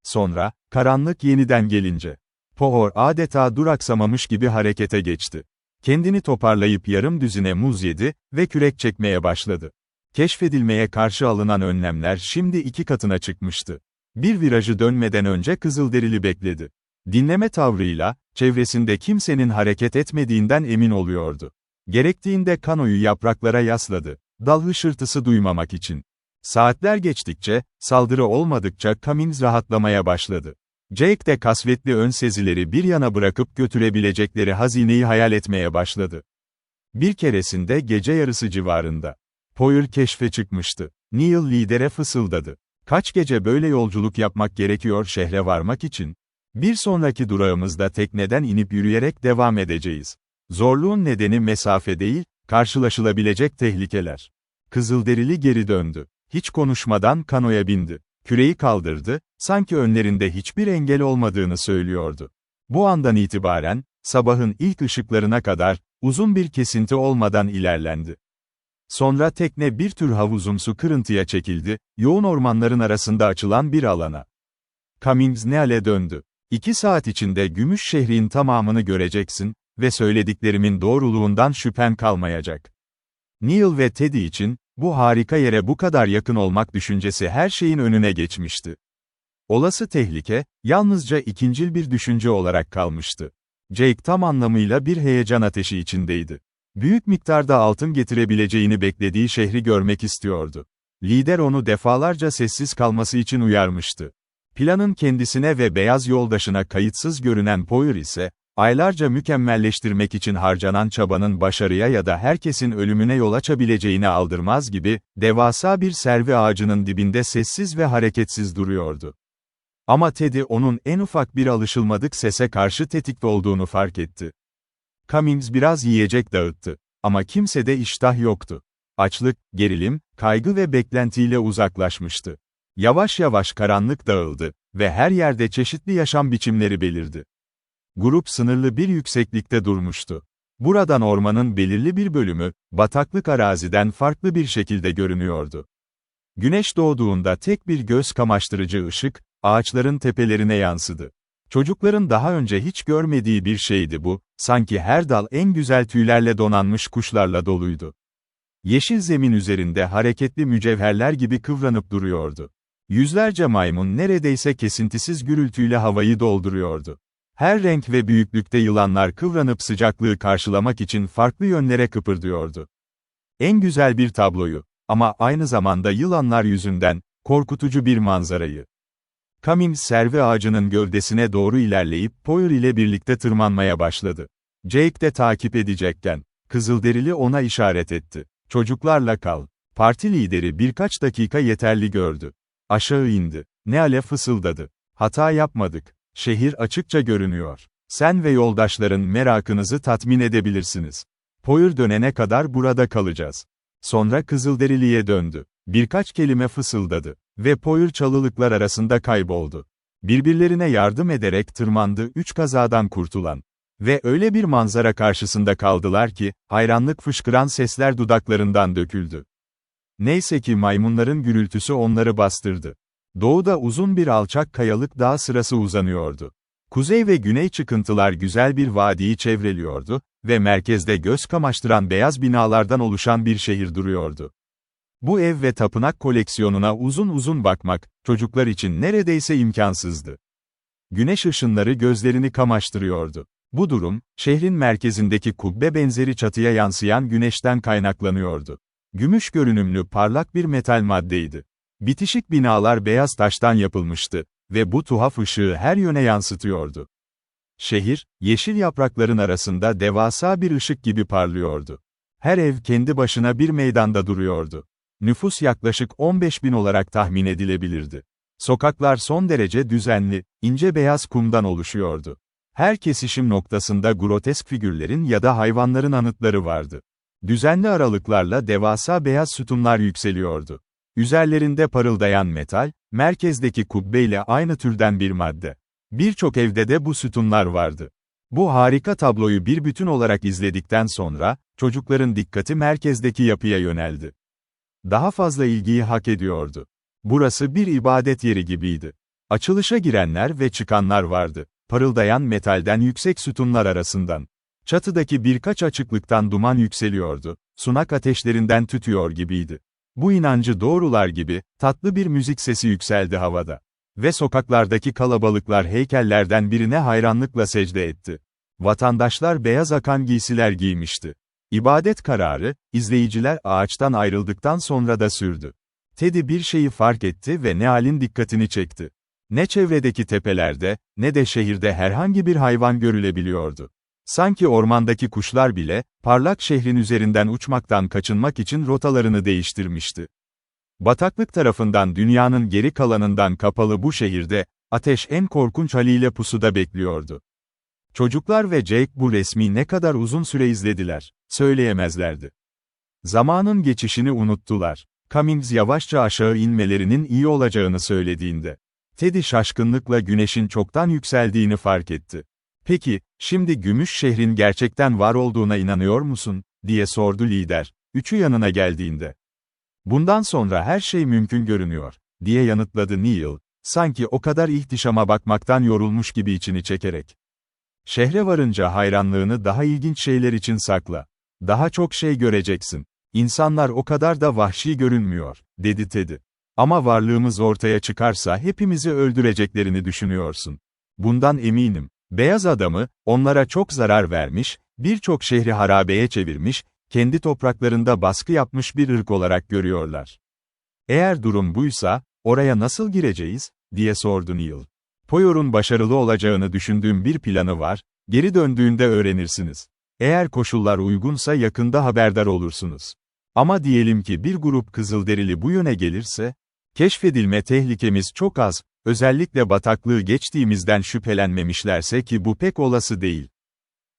Sonra, karanlık yeniden gelince, Poirot adeta duraksamamış gibi harekete geçti. Kendini toparlayıp yarım düzine muz yedi ve kürek çekmeye başladı. Keşfedilmeye karşı alınan önlemler şimdi 2 katına çıkmıştı. Bir virajı dönmeden önce Kızılderili bekledi. Dinleme tavrıyla, çevresinde kimsenin hareket etmediğinden emin oluyordu. Gerektiğinde kanoyu yapraklara yasladı, dal hışırtısı duymamak için. Saatler geçtikçe, saldırı olmadıkça Cummings rahatlamaya başladı. Jake de kasvetli ön sezileri bir yana bırakıp götürebilecekleri hazineyi hayal etmeye başladı. Bir keresinde gece yarısı civarında, Poirot keşfe çıkmıştı. Neil lidere fısıldadı. "Kaç gece böyle yolculuk yapmak gerekiyor şehre varmak için? Bir sonraki durağımızda tekneden inip yürüyerek devam edeceğiz. Zorluğun nedeni mesafe değil, karşılaşılabilecek tehlikeler." Kızılderili geri döndü. Hiç konuşmadan kanoya bindi. Küreği kaldırdı, sanki önlerinde hiçbir engel olmadığını söylüyordu. Bu andan itibaren, sabahın ilk ışıklarına kadar, uzun bir kesinti olmadan ilerlendi. Sonra tekne bir tür havuzumsu kırıntıya çekildi, yoğun ormanların arasında açılan bir alana. Cummings Neal'e döndü. 2 saat içinde Gümüş şehrin tamamını göreceksin ve söylediklerimin doğruluğundan şüphen kalmayacak. Neil ve Teddy için, bu harika yere bu kadar yakın olmak düşüncesi her şeyin önüne geçmişti. Olası tehlike, yalnızca ikincil bir düşünce olarak kalmıştı. Jake tam anlamıyla bir heyecan ateşi içindeydi. Büyük miktarda altın getirebileceğini beklediği şehri görmek istiyordu. Lider onu defalarca sessiz kalması için uyarmıştı. Planın kendisine ve beyaz yoldaşına kayıtsız görünen Poirot ise, aylarca mükemmelleştirmek için harcanan çabanın başarıya ya da herkesin ölümüne yol açabileceğini aldırmaz gibi, devasa bir servi ağacının dibinde sessiz ve hareketsiz duruyordu. Ama Teddy onun en ufak bir alışılmadık sese karşı tetikte olduğunu fark etti. Cummings biraz yiyecek dağıttı. Ama kimsede iştah yoktu. Açlık, gerilim, kaygı ve beklentiyle uzaklaşmıştı. Yavaş yavaş karanlık dağıldı ve her yerde çeşitli yaşam biçimleri belirdi. Grup sınırlı bir yükseklikte durmuştu. Buradan ormanın belirli bir bölümü, bataklık araziden farklı bir şekilde görünüyordu. Güneş doğduğunda tek bir göz kamaştırıcı ışık, ağaçların tepelerine yansıdı. Çocukların daha önce hiç görmediği bir şeydi bu, sanki her dal en güzel tüylerle donanmış kuşlarla doluydu. Yeşil zemin üzerinde hareketli mücevherler gibi kıvranıp duruyordu. Yüzlerce maymun neredeyse kesintisiz gürültüyle havayı dolduruyordu. Her renk ve büyüklükte yılanlar kıvranıp sıcaklığı karşılamak için farklı yönlere kıpırdıyordu. En güzel bir tabloyu, ama aynı zamanda yılanlar yüzünden, korkutucu bir manzarayı. Cummings servi ağacının gövdesine doğru ilerleyip Poyer ile birlikte tırmanmaya başladı. Jake de takip edecekken, Kızılderili ona işaret etti. Çocuklarla kal. Parti lideri birkaç dakika yeterli gördü. Aşağı indi. Neale fısıldadı. Hata yapmadık. Şehir açıkça görünüyor. Sen ve yoldaşların merakınızı tatmin edebilirsiniz. Poyer dönene kadar burada kalacağız. Sonra Kızılderili'ye döndü. Birkaç kelime fısıldadı. Ve Poyer çalılıklar arasında kayboldu. Birbirlerine yardım ederek tırmandı 3 kazadan kurtulan. Ve öyle bir manzara karşısında kaldılar ki, hayranlık fışkıran sesler dudaklarından döküldü. Neyse ki maymunların gürültüsü onları bastırdı. Doğuda uzun bir alçak kayalık dağ sırası uzanıyordu. Kuzey ve güney çıkıntılar güzel bir vadiyi çevreliyordu ve merkezde göz kamaştıran beyaz binalardan oluşan bir şehir duruyordu. Bu ev ve tapınak koleksiyonuna uzun uzun bakmak, çocuklar için neredeyse imkansızdı. Güneş ışınları gözlerini kamaştırıyordu. Bu durum, şehrin merkezindeki kubbe benzeri çatıya yansıyan güneşten kaynaklanıyordu. Gümüş görünümlü parlak bir metal maddeydi. Bitişik binalar beyaz taştan yapılmıştı ve bu tuhaf ışığı her yöne yansıtıyordu. Şehir, yeşil yaprakların arasında devasa bir ışık gibi parlıyordu. Her ev kendi başına bir meydanda duruyordu. Nüfus yaklaşık 15.000 olarak tahmin edilebilirdi. Sokaklar son derece düzenli, ince beyaz kumdan oluşuyordu. Her kesişim noktasında grotesk figürlerin ya da hayvanların anıtları vardı. Düzenli aralıklarla devasa beyaz sütunlar yükseliyordu. Üzerlerinde parıldayan metal, merkezdeki kubbeyle aynı türden bir madde. Birçok evde de bu sütunlar vardı. Bu harika tabloyu bir bütün olarak izledikten sonra, çocukların dikkati merkezdeki yapıya yöneldi. Daha fazla ilgiyi hak ediyordu. Burası bir ibadet yeri gibiydi. Açılışa girenler ve çıkanlar vardı. Parıldayan metalden yüksek sütunlar arasından. Çatıdaki birkaç açıklıktan duman yükseliyordu, sunak ateşlerinden tütüyor gibiydi. Bu inancı doğrular gibi, tatlı bir müzik sesi yükseldi havada. Ve sokaklardaki kalabalıklar heykellerden birine hayranlıkla secde etti. Vatandaşlar beyaz akan giysiler giymişti. İbadet kararı, izleyiciler ağaçtan ayrıldıktan sonra da sürdü. Teddy bir şeyi fark etti ve Neal'in dikkatini çekti. Ne çevredeki tepelerde, ne de şehirde herhangi bir hayvan görülebiliyordu. Sanki ormandaki kuşlar bile, parlak şehrin üzerinden uçmaktan kaçınmak için rotalarını değiştirmişti. Bataklık tarafından dünyanın geri kalanından kapalı bu şehirde, ateş en korkunç haliyle pusuda bekliyordu. Çocuklar ve Jake bu resmi ne kadar uzun süre izlediler, söyleyemezlerdi. Zamanın geçişini unuttular. Cummings yavaşça aşağı inmelerinin iyi olacağını söylediğinde, Teddy şaşkınlıkla güneşin çoktan yükseldiğini fark etti. "Peki, şimdi Gümüş şehrin gerçekten var olduğuna inanıyor musun?" diye sordu lider, üçü yanına geldiğinde. "Bundan sonra her şey mümkün görünüyor," diye yanıtladı Neil, sanki o kadar ihtişama bakmaktan yorulmuş gibi içini çekerek. "Şehre varınca hayranlığını daha ilginç şeyler için sakla. Daha çok şey göreceksin. İnsanlar o kadar da vahşi görünmüyor," dedi Teddy. "Ama varlığımız ortaya çıkarsa hepimizi öldüreceklerini düşünüyorsun. Bundan eminim. Beyaz adamı, onlara çok zarar vermiş, birçok şehri harabeye çevirmiş, kendi topraklarında baskı yapmış bir ırk olarak görüyorlar. Eğer durum buysa, oraya nasıl gireceğiz?" diye sordu Neil. "Poyer'un başarılı olacağını düşündüğüm bir planı var, geri döndüğünde öğrenirsiniz. Eğer koşullar uygunsa yakında haberdar olursunuz. Ama diyelim ki bir grup Kızılderili bu yöne gelirse, keşfedilme tehlikemiz çok az, özellikle bataklığı geçtiğimizden şüphelenmemişlerse ki bu pek olası değil.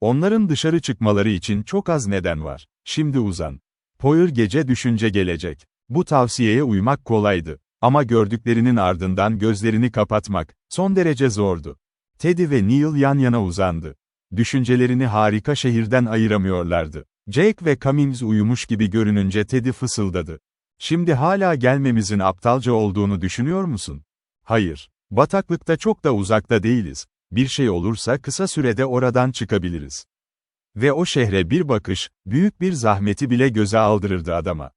Onların dışarı çıkmaları için çok az neden var. Şimdi uzan. Poyer gece düşünce gelecek. Bu tavsiyeye uymak kolaydı. Ama gördüklerinin ardından gözlerini kapatmak, son derece zordu. Teddy ve Neil yan yana uzandı. Düşüncelerini harika şehirden ayıramıyorlardı. Jake ve Cummings uyumuş gibi görününce Teddy fısıldadı. Şimdi hala gelmemizin aptalca olduğunu düşünüyor musun? Hayır. Bataklıkta çok da uzakta değiliz. Bir şey olursa kısa sürede oradan çıkabiliriz. Ve o şehre bir bakış, büyük bir zahmeti bile göze aldırırdı adama.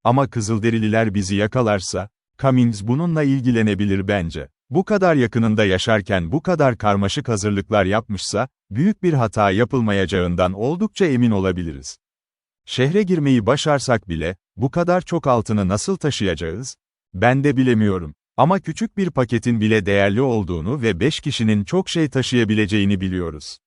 Ama Kızılderililer bizi yakalarsa, Cummings bununla ilgilenebilir bence. Bu kadar yakınında yaşarken bu kadar karmaşık hazırlıklar yapmışsa, büyük bir hata yapılmayacağından oldukça emin olabiliriz. Şehre girmeyi başarsak bile, bu kadar çok altını nasıl taşıyacağız? Ben de bilemiyorum. Ama küçük bir paketin bile değerli olduğunu ve 5 kişinin çok şey taşıyabileceğini biliyoruz.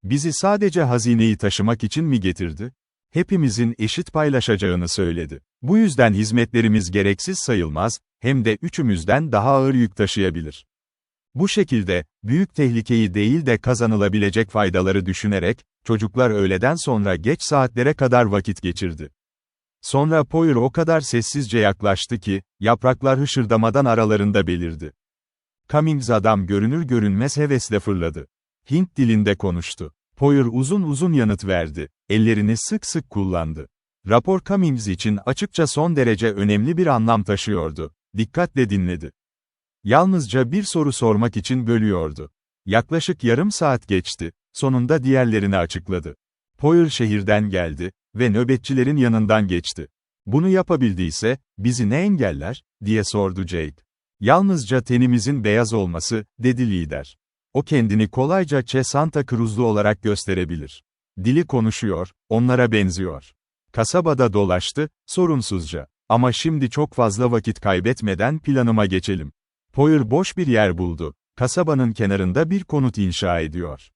Bizi sadece hazineyi taşımak için mi getirdi? Hepimizin eşit paylaşacağını söyledi. Bu yüzden hizmetlerimiz gereksiz sayılmaz, hem de üçümüzden daha ağır yük taşıyabilir. Bu şekilde, büyük tehlikeyi değil de kazanılabilecek faydaları düşünerek, çocuklar öğleden sonra geç saatlere kadar vakit geçirdi. Sonra Poir o kadar sessizce yaklaştı ki, yapraklar hışırdamadan aralarında belirdi. Cummings adam görünür görünmez hevesle fırladı. Hint dilinde konuştu. Poir uzun uzun yanıt verdi, ellerini sık sık kullandı. Rapor Cummings için açıkça son derece önemli bir anlam taşıyordu. Dikkatle dinledi. Yalnızca bir soru sormak için bölüyordu. Yaklaşık yarım saat geçti, sonunda diğerlerini açıkladı. Poir şehirden geldi ve nöbetçilerin yanından geçti. Bunu yapabildiyse, bizi ne engeller, diye sordu Jake. Yalnızca tenimizin beyaz olması, dedi lider. O kendini kolayca Santa Cruzlu olarak gösterebilir. Dili konuşuyor, onlara benziyor. Kasabada dolaştı, sorunsuzca. Ama şimdi çok fazla vakit kaybetmeden planıma geçelim. Poir boş bir yer buldu. Kasabanın kenarında bir konut inşa ediyor.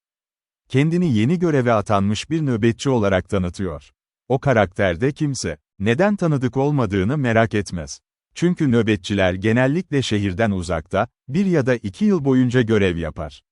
Kendini yeni göreve atanmış bir nöbetçi olarak tanıtıyor. O karakterde kimse, neden tanıdık olmadığını merak etmez. Çünkü nöbetçiler genellikle şehirden uzakta, 1 ya da 2 yıl boyunca görev yapar.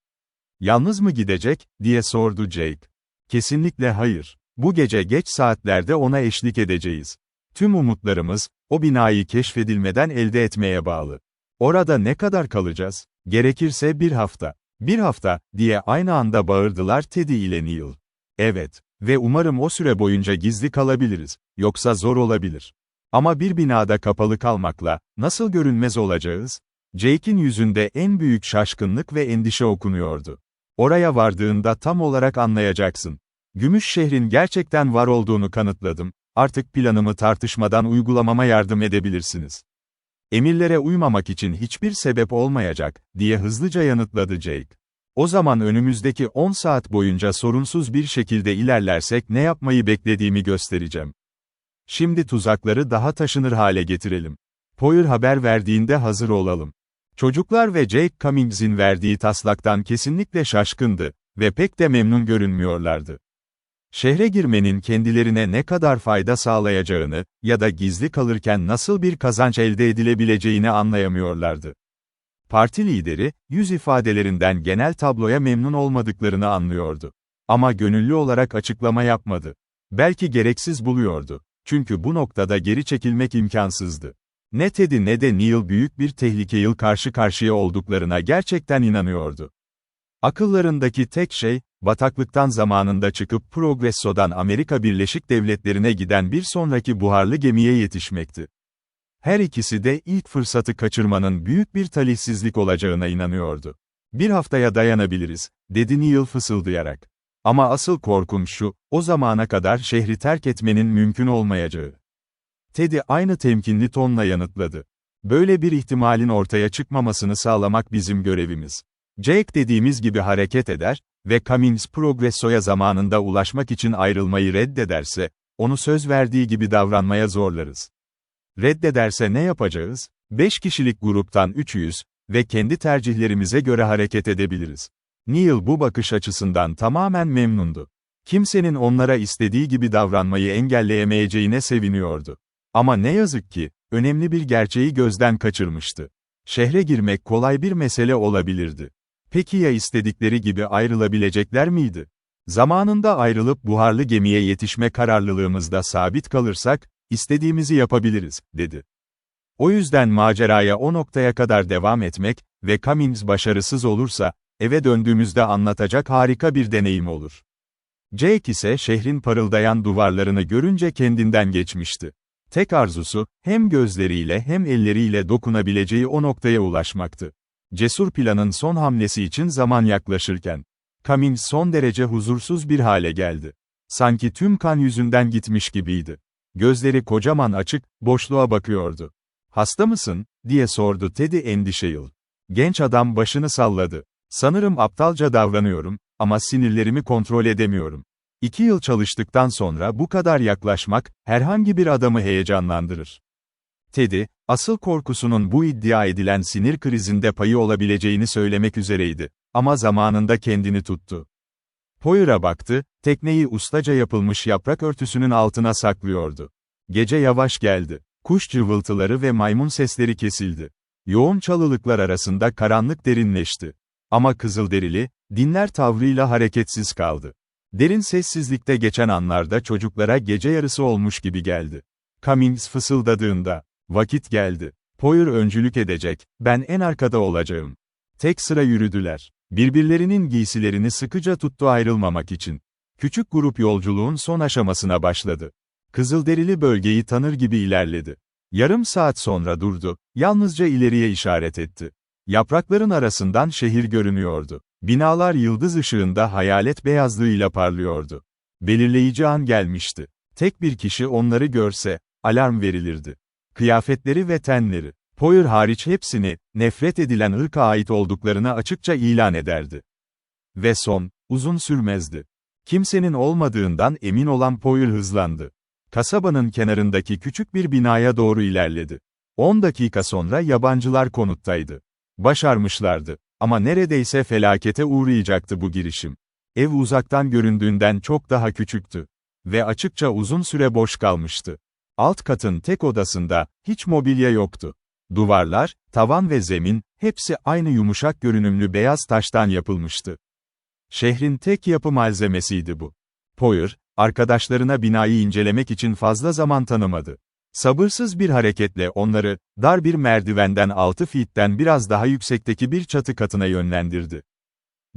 Yalnız mı gidecek, diye sordu Jake. Kesinlikle hayır. Bu gece geç saatlerde ona eşlik edeceğiz. Tüm umutlarımız, o binayı keşfedilmeden elde etmeye bağlı. Orada ne kadar kalacağız? Gerekirse 1 hafta. 1 hafta, diye aynı anda bağırdılar Teddy ile Neil. Evet, ve umarım o süre boyunca gizli kalabiliriz, yoksa zor olabilir. Ama bir binada kapalı kalmakla, nasıl görünmez olacağız? Jake'in yüzünde en büyük şaşkınlık ve endişe okunuyordu. Oraya vardığında tam olarak anlayacaksın. Gümüş şehrin gerçekten var olduğunu kanıtladım, artık planımı tartışmadan uygulamama yardım edebilirsiniz. Emirlere uymamak için hiçbir sebep olmayacak, diye hızlıca yanıtladı Jake. O zaman önümüzdeki 10 saat boyunca sorunsuz bir şekilde ilerlersek ne yapmayı beklediğimi göstereceğim. Şimdi tuzakları daha taşınır hale getirelim. Poir haber verdiğinde hazır olalım. Çocuklar ve Jake Cummings'in verdiği taslaktan kesinlikle şaşkındı ve pek de memnun görünmüyorlardı. Şehre girmenin kendilerine ne kadar fayda sağlayacağını ya da gizli kalırken nasıl bir kazanç elde edilebileceğini anlayamıyorlardı. Parti lideri, yüz ifadelerinden genel tabloya memnun olmadıklarını anlıyordu. Ama gönüllü olarak açıklama yapmadı. Belki gereksiz buluyordu. Çünkü bu noktada geri çekilmek imkansızdı. Ne Teddy ne de Neil büyük bir tehlikeyle karşı karşıya olduklarına gerçekten inanıyordu. Akıllarındaki tek şey, bataklıktan zamanında çıkıp Progresso'dan Amerika Birleşik Devletleri'ne giden bir sonraki buharlı gemiye yetişmekti. Her ikisi de ilk fırsatı kaçırmanın büyük bir talihsizlik olacağına inanıyordu. 1 haftaya dayanabiliriz, dedi Neil fısıldayarak. Ama asıl korkum şu, o zamana kadar şehri terk etmenin mümkün olmayacağı. Teddy aynı temkinli tonla yanıtladı. Böyle bir ihtimalin ortaya çıkmamasını sağlamak bizim görevimiz. Jake dediğimiz gibi hareket eder ve Cummings Progresso'ya zamanında ulaşmak için ayrılmayı reddederse, onu söz verdiği gibi davranmaya zorlarız. Reddederse ne yapacağız? 5 kişilik gruptan 3'üyüz ve kendi tercihlerimize göre hareket edebiliriz. Neil bu bakış açısından tamamen memnundu. Kimsenin onlara istediği gibi davranmayı engelleyemeyeceğine seviniyordu. Ama ne yazık ki, önemli bir gerçeği gözden kaçırmıştı. Şehre girmek kolay bir mesele olabilirdi. Peki ya istedikleri gibi ayrılabilecekler miydi? Zamanında ayrılıp buharlı gemiye yetişme kararlılığımızda sabit kalırsak, istediğimizi yapabiliriz, dedi. O yüzden maceraya o noktaya kadar devam etmek ve Cummings başarısız olursa, Eve döndüğümüzde anlatacak harika bir deneyim olur. Jake ise şehrin parıldayan duvarlarını görünce kendinden geçmişti. Tek arzusu, hem gözleriyle hem elleriyle dokunabileceği o noktaya ulaşmaktı. Cesur planın son hamlesi için zaman yaklaşırken, Cummings son derece huzursuz bir hale geldi. Sanki tüm kan yüzünden gitmiş gibiydi. Gözleri kocaman açık, boşluğa bakıyordu. "Hasta mısın?" diye sordu Teddy endişeyle. Genç adam başını salladı. "Sanırım aptalca davranıyorum, ama sinirlerimi kontrol edemiyorum. 2 yıl çalıştıktan sonra bu kadar yaklaşmak, herhangi bir adamı heyecanlandırır." Teddy, asıl korkusunun bu iddia edilen sinir krizinde payı olabileceğini söylemek üzereydi. Ama zamanında kendini tuttu. Poirot'a baktı, tekneyi ustaca yapılmış yaprak örtüsünün altına saklıyordu. Gece yavaş geldi. Kuş cıvıltıları ve maymun sesleri kesildi. Yoğun çalılıklar arasında karanlık derinleşti. Ama Kızılderili, dinler tavrıyla hareketsiz kaldı. Derin sessizlikte geçen anlarda çocuklara gece yarısı olmuş gibi geldi. Cummings fısıldadığında, "Vakit geldi. Poirot öncülük edecek, ben en arkada olacağım." Tek sıra yürüdüler. Birbirlerinin giysilerini sıkıca tuttu ayrılmamak için. Küçük grup yolculuğun son aşamasına başladı. Kızılderili bölgeyi tanır gibi ilerledi. Yarım saat sonra durdu, yalnızca ileriye işaret etti. Yaprakların arasından şehir görünüyordu. Binalar yıldız ışığında hayalet beyazlığıyla parlıyordu. Belirleyici an gelmişti. Tek bir kişi onları görse, alarm verilirdi. Kıyafetleri ve tenleri, Poirot hariç hepsini, nefret edilen ırka ait olduklarını açıkça ilan ederdi. Ve uzun sürmezdi. Kimsenin olmadığından emin olan Poirot hızlandı. Kasabanın kenarındaki küçük bir binaya doğru ilerledi. 10 dakika sonra yabancılar konuttaydı. Başarmışlardı. Ama neredeyse felakete uğrayacaktı bu girişim. Ev uzaktan göründüğünden çok daha küçüktü. Ve açıkça uzun süre boş kalmıştı. Alt katın tek odasında, hiç mobilya yoktu. Duvarlar, tavan ve zemin, hepsi aynı yumuşak görünümlü beyaz taştan yapılmıştı. Şehrin tek yapı malzemesiydi bu. Poirot, arkadaşlarına binayı incelemek için fazla zaman tanımadı. Sabırsız bir hareketle onları, dar bir merdivenden 6 feet'ten biraz daha yüksekteki bir çatı katına yönlendirdi.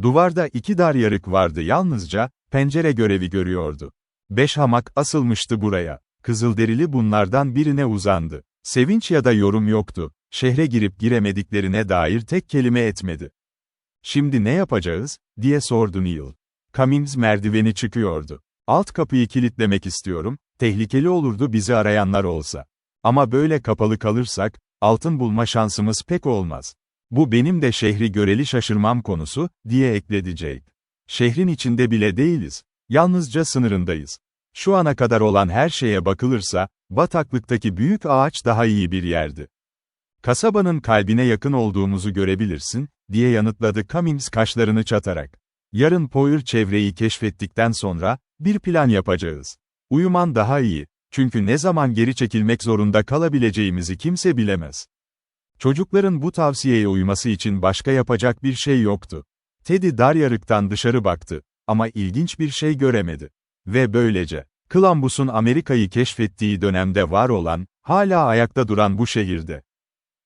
Duvarda 2 dar yarık vardı, yalnızca, pencere görevi görüyordu. 5 hamak asılmıştı buraya. Kızılderili bunlardan birine uzandı. Sevinç ya da yorum yoktu. Şehre girip giremediklerine dair tek kelime etmedi. "Şimdi ne yapacağız?" diye sordu Neil. Cummings merdiveni çıkıyordu. "Alt kapıyı kilitlemek istiyorum, tehlikeli olurdu bizi arayanlar olsa. Ama böyle kapalı kalırsak, altın bulma şansımız pek olmaz. Bu benim de şehri göreli şaşırmam konusu," diye ekledi Jake. "Şehrin içinde bile değiliz. Yalnızca sınırındayız. Şu ana kadar olan her şeye bakılırsa, bataklıktaki büyük ağaç daha iyi bir yerdi. Kasabanın kalbine yakın olduğumuzu görebilirsin," diye yanıtladı Cummings kaşlarını çatarak. "Yarın Poirot çevreyi keşfettikten sonra, bir plan yapacağız. Uyuman daha iyi, çünkü ne zaman geri çekilmek zorunda kalabileceğimizi kimse bilemez." Çocukların bu tavsiyeye uyması için başka yapacak bir şey yoktu. Teddy dar yarıktan dışarı baktı, ama ilginç bir şey göremedi. Ve böylece, Columbus'un Amerika'yı keşfettiği dönemde var olan, hala ayakta duran bu şehirde,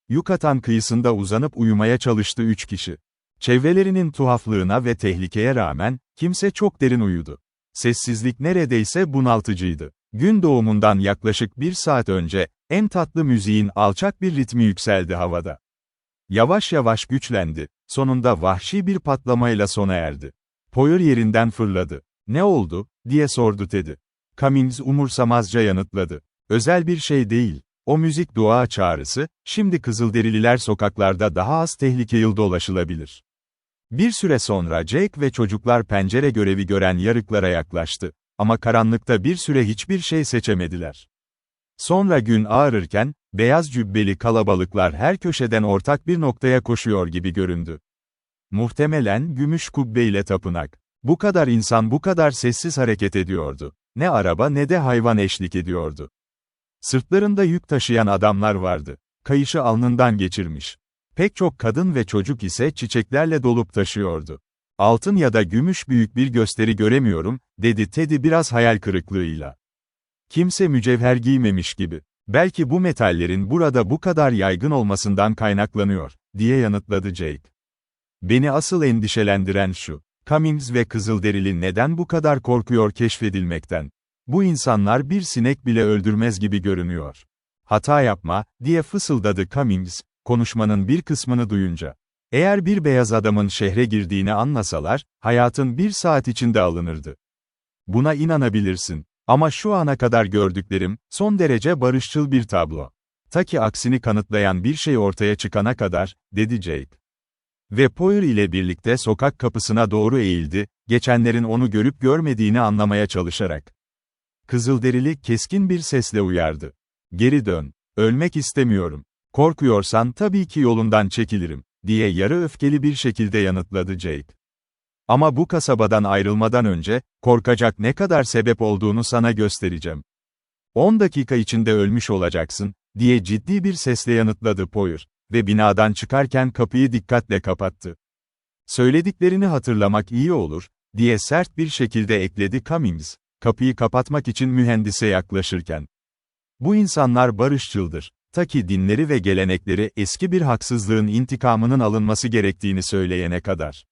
Yucatan kıyısında uzanıp uyumaya çalıştı 3 kişi. Çevrelerinin tuhaflığına ve tehlikeye rağmen, kimse çok derin uyudu. Sessizlik neredeyse bunaltıcıydı. Gün doğumundan yaklaşık 1 saat önce, en tatlı müziğin alçak bir ritmi yükseldi havada. Yavaş yavaş güçlendi, sonunda vahşi bir patlamayla sona erdi. Poirot yerinden fırladı. "Ne oldu?" diye sordu Teddy. Cummings umursamazca yanıtladı. "Özel bir şey değil. O müzik dua çağrısı, şimdi Kızılderililer sokaklarda daha az tehlikeli dolaşılabilir." Bir süre sonra Jake ve çocuklar pencere görevi gören yarıklara yaklaştı. Ama karanlıkta bir süre hiçbir şey seçemediler. Sonra gün ağarırken, beyaz cübbeli kalabalıklar her köşeden ortak bir noktaya koşuyor gibi göründü. Muhtemelen gümüş kubbeyle tapınak. Bu kadar insan bu kadar sessiz hareket ediyordu. Ne araba ne de hayvan eşlik ediyordu. Sırtlarında yük taşıyan adamlar vardı. Kayışı alnından geçirmiş. Pek çok kadın ve çocuk ise çiçeklerle dolup taşıyordu. "Altın ya da gümüş büyük bir gösteri göremiyorum," dedi Teddy biraz hayal kırıklığıyla. "Kimse mücevher giymemiş gibi. Belki bu metallerin burada bu kadar yaygın olmasından kaynaklanıyor," diye yanıtladı Jake. Beni asıl endişelendiren şu. Cummings ve Kızılderili neden bu kadar korkuyor keşfedilmekten? Bu insanlar bir sinek bile öldürmez gibi görünüyor. Hata yapma, diye fısıldadı Cummings, konuşmanın bir kısmını duyunca. Eğer bir beyaz adamın şehre girdiğini anlasalar, hayatın bir saat içinde alınırdı. Buna inanabilirsin. Ama şu ana kadar gördüklerim, son derece barışçıl bir tablo. Ta ki aksini kanıtlayan bir şey ortaya çıkana kadar, dedi Jake. Ve Poyer ile birlikte sokak kapısına doğru eğildi, geçenlerin onu görüp görmediğini anlamaya çalışarak. Kızılderili keskin bir sesle uyardı. Geri dön. Ölmek istemiyorum. Korkuyorsan tabii ki yolundan çekilirim, diye yarı öfkeli bir şekilde yanıtladı Jake. Ama bu kasabadan ayrılmadan önce, korkacak ne kadar sebep olduğunu sana göstereceğim. 10 dakika içinde ölmüş olacaksın, diye ciddi bir sesle yanıtladı Poyer ve binadan çıkarken kapıyı dikkatle kapattı. Söylediklerini hatırlamak iyi olur, diye sert bir şekilde ekledi Cummings, kapıyı kapatmak için mühendise yaklaşırken. Bu insanlar barışçıldır, ta ki dinleri ve gelenekleri eski bir haksızlığın intikamının alınması gerektiğini söyleyene kadar.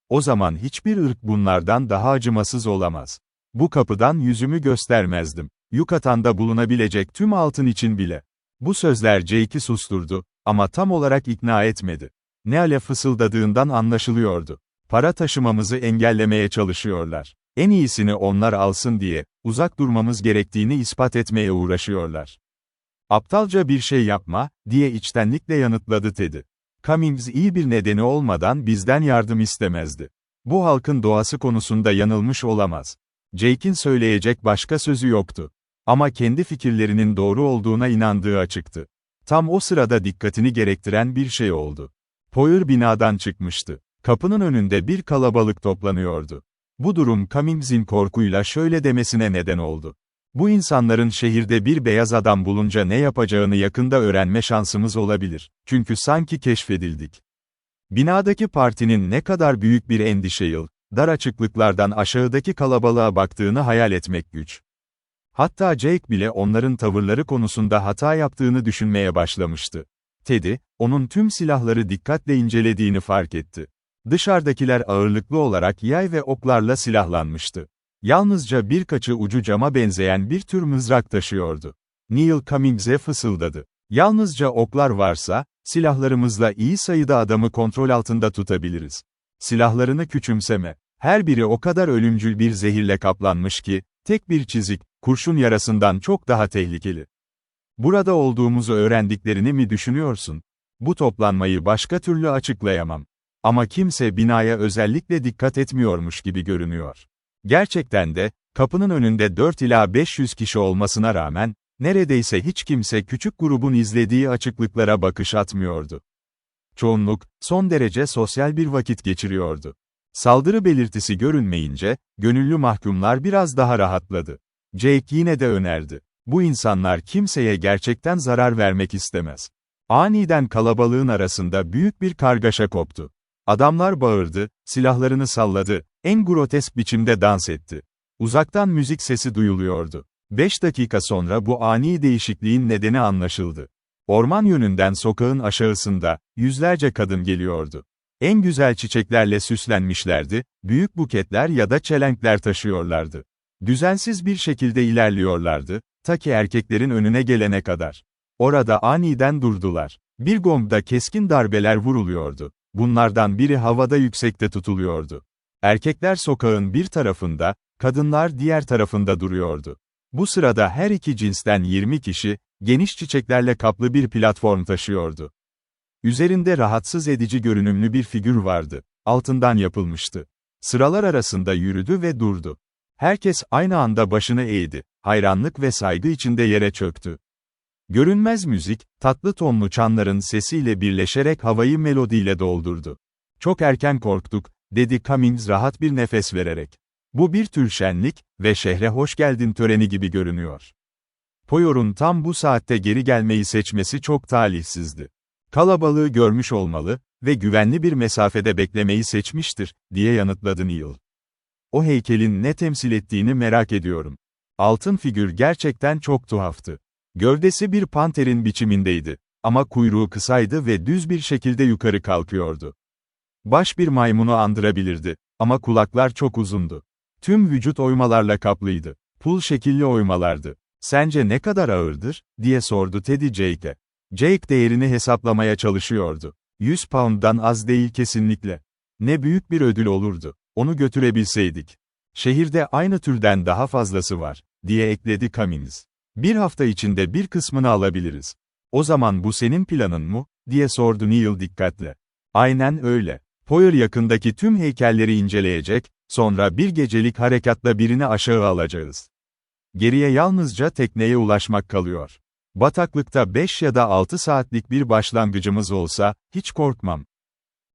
O zaman hiçbir ırk bunlardan daha acımasız olamaz. Bu kapıdan yüzümü göstermezdim. Yukatan'da bulunabilecek tüm altın için bile. Bu sözler Jake'i susturdu, ama tam olarak ikna etmedi. Neal'e fısıldadığından anlaşılıyordu. Para taşımamızı engellemeye çalışıyorlar. En iyisini onlar alsın diye, uzak durmamız gerektiğini ispat etmeye uğraşıyorlar. Aptalca bir şey yapma, diye içtenlikle yanıtladı Teddy. Cummings iyi bir nedeni olmadan bizden yardım istemezdi. Bu halkın doğası konusunda yanılmış olamaz. Jake'in söyleyecek başka sözü yoktu. Ama kendi fikirlerinin doğru olduğuna inandığı açıktı. Tam o sırada dikkatini gerektiren bir şey oldu. Poyer binadan çıkmıştı. Kapının önünde bir kalabalık toplanıyordu. Bu durum Cummings'in korkuyla şöyle demesine neden oldu. Bu insanların şehirde bir beyaz adam bulunca ne yapacağını yakında öğrenme şansımız olabilir. Çünkü sanki keşfedildik. Binadaki partinin ne kadar büyük bir endişeyle, dar açıklıklardan aşağıdaki kalabalığa baktığını hayal etmek güç. Hatta Jake bile onların tavırları konusunda hata yaptığını düşünmeye başlamıştı. Teddy, onun tüm silahları dikkatle incelediğini fark etti. Dışarıdakiler ağırlıklı olarak yay ve oklarla silahlanmıştı. Yalnızca birkaçı ucu cama benzeyen bir tür mızrak taşıyordu. Neil Cummings'e fısıldadı. Yalnızca oklar varsa, silahlarımızla iyi sayıda adamı kontrol altında tutabiliriz. Silahlarını küçümseme. Her biri o kadar ölümcül bir zehirle kaplanmış ki, tek bir çizik, kurşun yarasından çok daha tehlikeli. Burada olduğumuzu öğrendiklerini mi düşünüyorsun? Bu toplanmayı başka türlü açıklayamam. Ama kimse binaya özellikle dikkat etmiyormuş gibi görünüyor. Gerçekten de, kapının önünde 4 ila 500 kişi olmasına rağmen, neredeyse hiç kimse küçük grubun izlediği açıklıklara bakış atmıyordu. Çoğunluk, son derece sosyal bir vakit geçiriyordu. Saldırı belirtisi görünmeyince, gönüllü mahkumlar biraz daha rahatladı. Jake yine de önerdi. Bu insanlar kimseye gerçekten zarar vermek istemez. Aniden kalabalığın arasında büyük bir kargaşa koptu. Adamlar bağırdı, silahlarını salladı, en grotesk biçimde dans etti. Uzaktan müzik sesi duyuluyordu. 5 dakika sonra bu ani değişikliğin nedeni anlaşıldı. Orman yönünden sokağın aşağısında, yüzlerce kadın geliyordu. En güzel çiçeklerle süslenmişlerdi, büyük buketler ya da çelenkler taşıyorlardı. Düzensiz bir şekilde ilerliyorlardı, ta ki erkeklerin önüne gelene kadar. Orada aniden durdular. Bir gongda keskin darbeler vuruluyordu. Bunlardan biri havada yüksekte tutuluyordu. Erkekler sokağın bir tarafında, kadınlar diğer tarafında duruyordu. Bu sırada her iki cinsten 20 kişi, geniş çiçeklerle kaplı bir platform taşıyordu. Üzerinde rahatsız edici görünümlü bir figür vardı. Altından yapılmıştı. Sıralar arasında yürüdü ve durdu. Herkes aynı anda başını eğdi. Hayranlık ve saygı içinde yere çöktü. Görünmez müzik, tatlı tonlu çanların sesiyle birleşerek havayı melodiyle doldurdu. Çok erken korktuk, dedi Cummings rahat bir nefes vererek. Bu bir tür şenlik ve şehre hoş geldin töreni gibi görünüyor. Poyer'un tam bu saatte geri gelmeyi seçmesi çok talihsizdi. Kalabalığı görmüş olmalı ve güvenli bir mesafede beklemeyi seçmiştir, diye yanıtladı Neil. O heykelin ne temsil ettiğini merak ediyorum. Altın figür gerçekten çok tuhaftı. Gövdesi bir panterin biçimindeydi. Ama kuyruğu kısaydı ve düz bir şekilde yukarı kalkıyordu. Baş bir maymunu andırabilirdi, ama kulaklar çok uzundu. Tüm vücut oymalarla kaplıydı. Pul şekilli oymalardı. Sence ne kadar ağırdır, diye sordu Teddy Jake'e. Jake değerini hesaplamaya çalışıyordu. 100 pound'dan az değil kesinlikle. Ne büyük bir ödül olurdu. Onu götürebilseydik. Şehirde aynı türden daha fazlası var, diye ekledi Cummings. Bir hafta içinde bir kısmını alabiliriz. O zaman bu senin planın mı, diye sordu Neil dikkatle. Aynen öyle. Poyer yakındaki tüm heykelleri inceleyecek, sonra bir gecelik harekatla birini aşağı alacağız. Geriye yalnızca tekneye ulaşmak kalıyor. Bataklıkta 5 ya da 6 saatlik bir başlangıcımız olsa, hiç korkmam.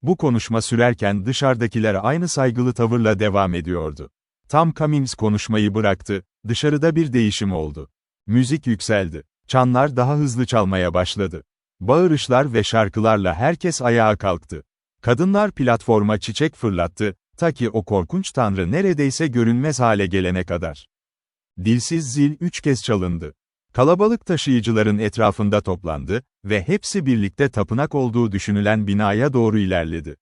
Bu konuşma sürerken dışarıdakiler aynı saygılı tavırla devam ediyordu. Tam Cummings konuşmayı bıraktı, dışarıda bir değişim oldu. Müzik yükseldi. Çanlar daha hızlı çalmaya başladı. Bağırışlar ve şarkılarla herkes ayağa kalktı. Kadınlar platforma çiçek fırlattı, ta ki o korkunç tanrı neredeyse görünmez hale gelene kadar. Dilsiz zil 3 kez çalındı. Kalabalık taşıyıcıların etrafında toplandı ve hepsi birlikte tapınak olduğu düşünülen binaya doğru ilerledi.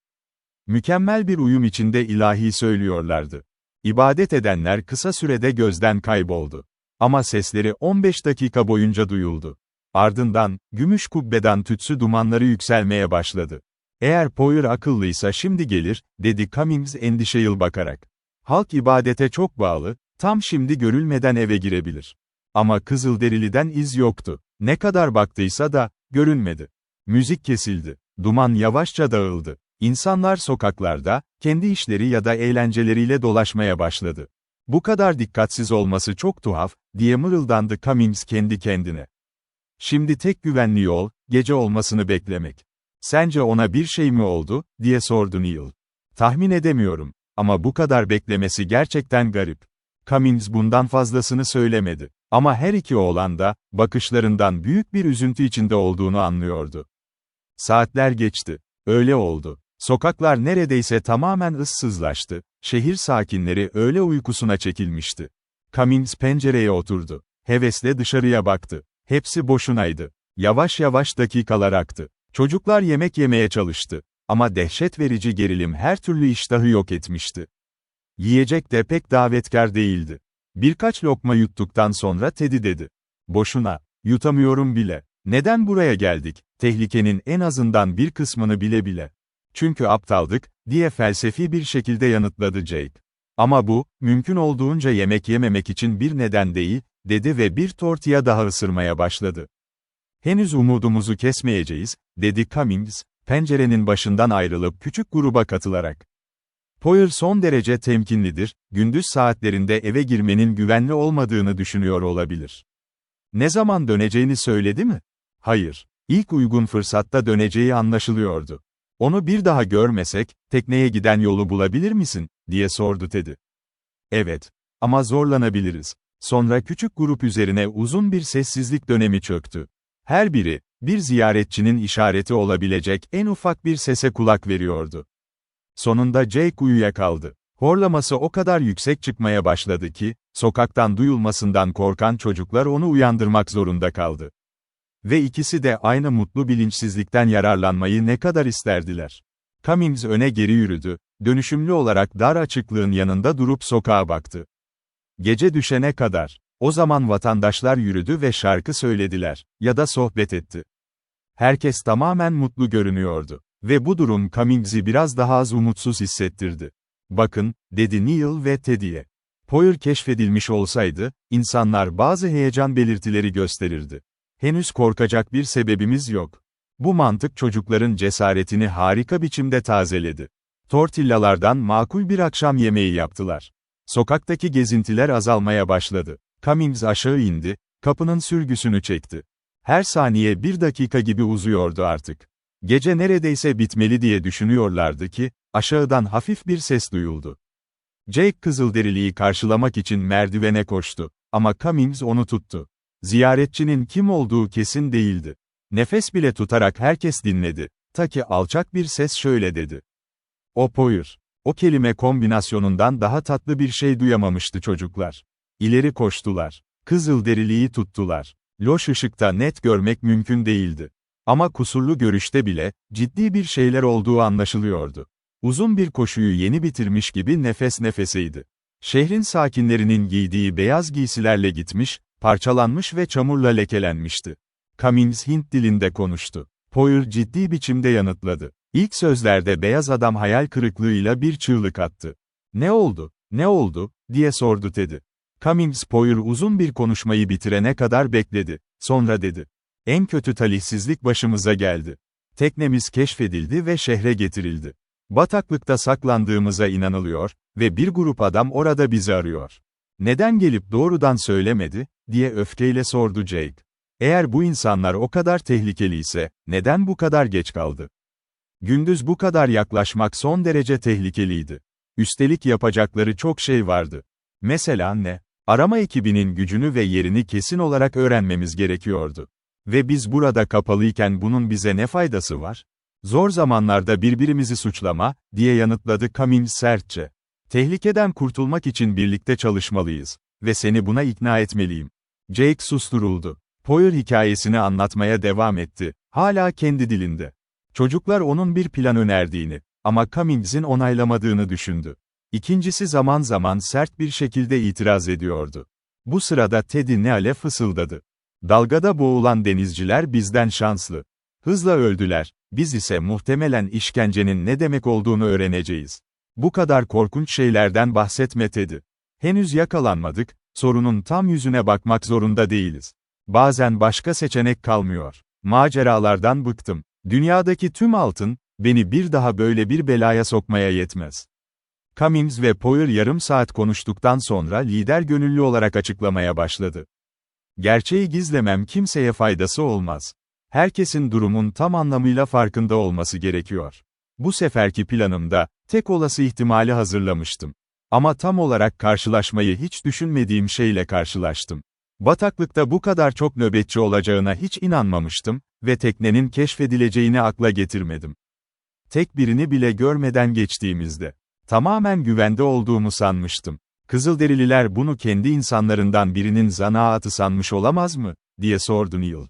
Mükemmel bir uyum içinde ilahi söylüyorlardı. İbadet edenler kısa sürede gözden kayboldu. Ama sesleri 15 dakika boyunca duyuldu. Ardından, gümüş kubbeden tütsü dumanları yükselmeye başladı. Eğer Poyer akıllıysa şimdi gelir, dedi Cummings endişeyle bakarak. Halk ibadete çok bağlı, tam şimdi görülmeden eve girebilir. Ama Kızılderili'den iz yoktu. Ne kadar baktıysa da, görünmedi. Müzik kesildi. Duman yavaşça dağıldı. İnsanlar sokaklarda, kendi işleri ya da eğlenceleriyle dolaşmaya başladı. Bu kadar dikkatsiz olması çok tuhaf, diye mırıldandı Cummings kendi kendine. Şimdi tek güvenli yol, gece olmasını beklemek. Sence ona bir şey mi oldu, diye sordu Neil. Tahmin edemiyorum. Ama bu kadar beklemesi gerçekten garip. Cummings bundan fazlasını söylemedi. Ama her iki oğlan da, bakışlarından büyük bir üzüntü içinde olduğunu anlıyordu. Saatler geçti. Öğle oldu. Sokaklar neredeyse tamamen ıssızlaştı. Şehir sakinleri öğle uykusuna çekilmişti. Cummings pencereye oturdu. Hevesle dışarıya baktı. Hepsi boşunaydı. Yavaş yavaş dakikalar aktı. Çocuklar yemek yemeye çalıştı. Ama dehşet verici gerilim her türlü iştahı yok etmişti. Yiyecek de pek davetkar değildi. Birkaç lokma yuttuktan sonra Teddy dedi. Boşuna, yutamıyorum bile. Neden buraya geldik, tehlikenin en azından bir kısmını bile bile. Çünkü aptaldık, diye felsefi bir şekilde yanıtladı Jake. Ama bu, mümkün olduğunca yemek yememek için bir neden değil, dedi ve bir tortilla daha ısırmaya başladı. Henüz umudumuzu kesmeyeceğiz, dedi Cummings, pencerenin başından ayrılıp küçük gruba katılarak. Poyer son derece temkinlidir, gündüz saatlerinde eve girmenin güvenli olmadığını düşünüyor olabilir. Ne zaman döneceğini söyledi mi? Hayır. İlk uygun fırsatta döneceği anlaşılıyordu. Onu bir daha görmesek, tekneye giden yolu bulabilir misin, diye sordu Teddy. Evet. Ama zorlanabiliriz. Sonra küçük grup üzerine uzun bir sessizlik dönemi çöktü. Her biri, bir ziyaretçinin işareti olabilecek en ufak bir sese kulak veriyordu. Sonunda Jake uyuyakaldı. Horlaması o kadar yüksek çıkmaya başladı ki, sokaktan duyulmasından korkan çocuklar onu uyandırmak zorunda kaldı. Ve ikisi de aynı mutlu bilinçsizlikten yararlanmayı ne kadar isterdiler. Cummings öne geri yürüdü, dönüşümlü olarak dar açıklığın yanında durup sokağa baktı. Gece düşene kadar, o zaman vatandaşlar yürüdü ve şarkı söylediler, ya da sohbet etti. Herkes tamamen mutlu görünüyordu. Ve bu durum Cummings'i biraz daha az umutsuz hissettirdi. Bakın, dedi Neil ve Teddy'ye. Poyer keşfedilmiş olsaydı, insanlar bazı heyecan belirtileri gösterirdi. Henüz korkacak bir sebebimiz yok. Bu mantık çocukların cesaretini harika biçimde tazeledi. Tortillalardan makul bir akşam yemeği yaptılar. Sokaktaki gezintiler azalmaya başladı. Cummings aşağı indi, kapının sürgüsünü çekti. Her saniye bir dakika gibi uzuyordu artık. Gece neredeyse bitmeli diye düşünüyorlardı ki, aşağıdan hafif bir ses duyuldu. Jake Kızılderili'yi karşılamak için merdivene koştu, ama Cummings onu tuttu. Ziyaretçinin kim olduğu kesin değildi. Nefes bile tutarak herkes dinledi, ta ki alçak bir ses şöyle dedi. O Poyer. O kelime kombinasyonundan daha tatlı bir şey duyamamıştı çocuklar. İleri koştular. Kızılderili'yi tuttular. Loş ışıkta net görmek mümkün değildi. Ama kusurlu görüşte bile, ciddi bir şeyler olduğu anlaşılıyordu. Uzun bir koşuyu yeni bitirmiş gibi nefes nefeseydi. Şehrin sakinlerinin giydiği beyaz giysilerle gitmiş, parçalanmış ve çamurla lekelenmişti. Cummings Hint dilinde konuştu. Poyer ciddi biçimde yanıtladı. İlk sözlerde beyaz adam hayal kırıklığıyla bir çığlık attı. "Ne oldu, ne oldu?" diye sordu Teddy. Cummings Poyer uzun bir konuşmayı bitirene kadar bekledi. Sonra dedi. "En kötü talihsizlik başımıza geldi. Teknemiz keşfedildi ve şehre getirildi. Bataklıkta saklandığımıza inanılıyor ve bir grup adam orada bizi arıyor. Neden gelip doğrudan söylemedi?" diye öfkeyle sordu Jake. "Eğer bu insanlar o kadar tehlikeliyse, neden bu kadar geç kaldı? Gündüz bu kadar yaklaşmak son derece tehlikeliydi. Üstelik yapacakları çok şey vardı. Mesela ne? Arama ekibinin gücünü ve yerini kesin olarak öğrenmemiz gerekiyordu. Ve biz burada kapalıyken bunun bize ne faydası var? Zor zamanlarda birbirimizi suçlama," diye yanıtladı Cummings sertçe. "Tehlikeden kurtulmak için birlikte çalışmalıyız. Ve seni buna ikna etmeliyim." Jake susturuldu. Poyer hikayesini anlatmaya devam etti, hala kendi dilinde. Çocuklar onun bir plan önerdiğini, ama Cummings'in onaylamadığını düşündü. İkincisi zaman zaman sert bir şekilde itiraz ediyordu. Bu sırada Teddy Neal'e fısıldadı. "Dalgada boğulan denizciler bizden şanslı. Hızla öldüler, biz ise muhtemelen işkencenin ne demek olduğunu öğreneceğiz. Bu kadar korkunç şeylerden bahsetme Teddy. Henüz yakalanmadık, sorunun tam yüzüne bakmak zorunda değiliz. Bazen başka seçenek kalmıyor. Maceralardan bıktım. Dünyadaki tüm altın, beni bir daha böyle bir belaya sokmaya yetmez." Cummings ve Poyer yarım saat konuştuktan sonra lider gönüllü olarak açıklamaya başladı. "Gerçeği gizlemem kimseye faydası olmaz. Herkesin durumun tam anlamıyla farkında olması gerekiyor. Bu seferki planımda, tek olası ihtimali hazırlamıştım. Ama tam olarak karşılaşmayı hiç düşünmediğim şeyle karşılaştım. Bataklıkta bu kadar çok nöbetçi olacağına hiç inanmamıştım ve teknenin keşfedileceğini akla getirmedim. Tek birini bile görmeden geçtiğimizde, tamamen güvende olduğumu sanmıştım. Kızılderililer bunu kendi insanlarından birinin zanaatı sanmış olamaz mı?" diye sordu Neil.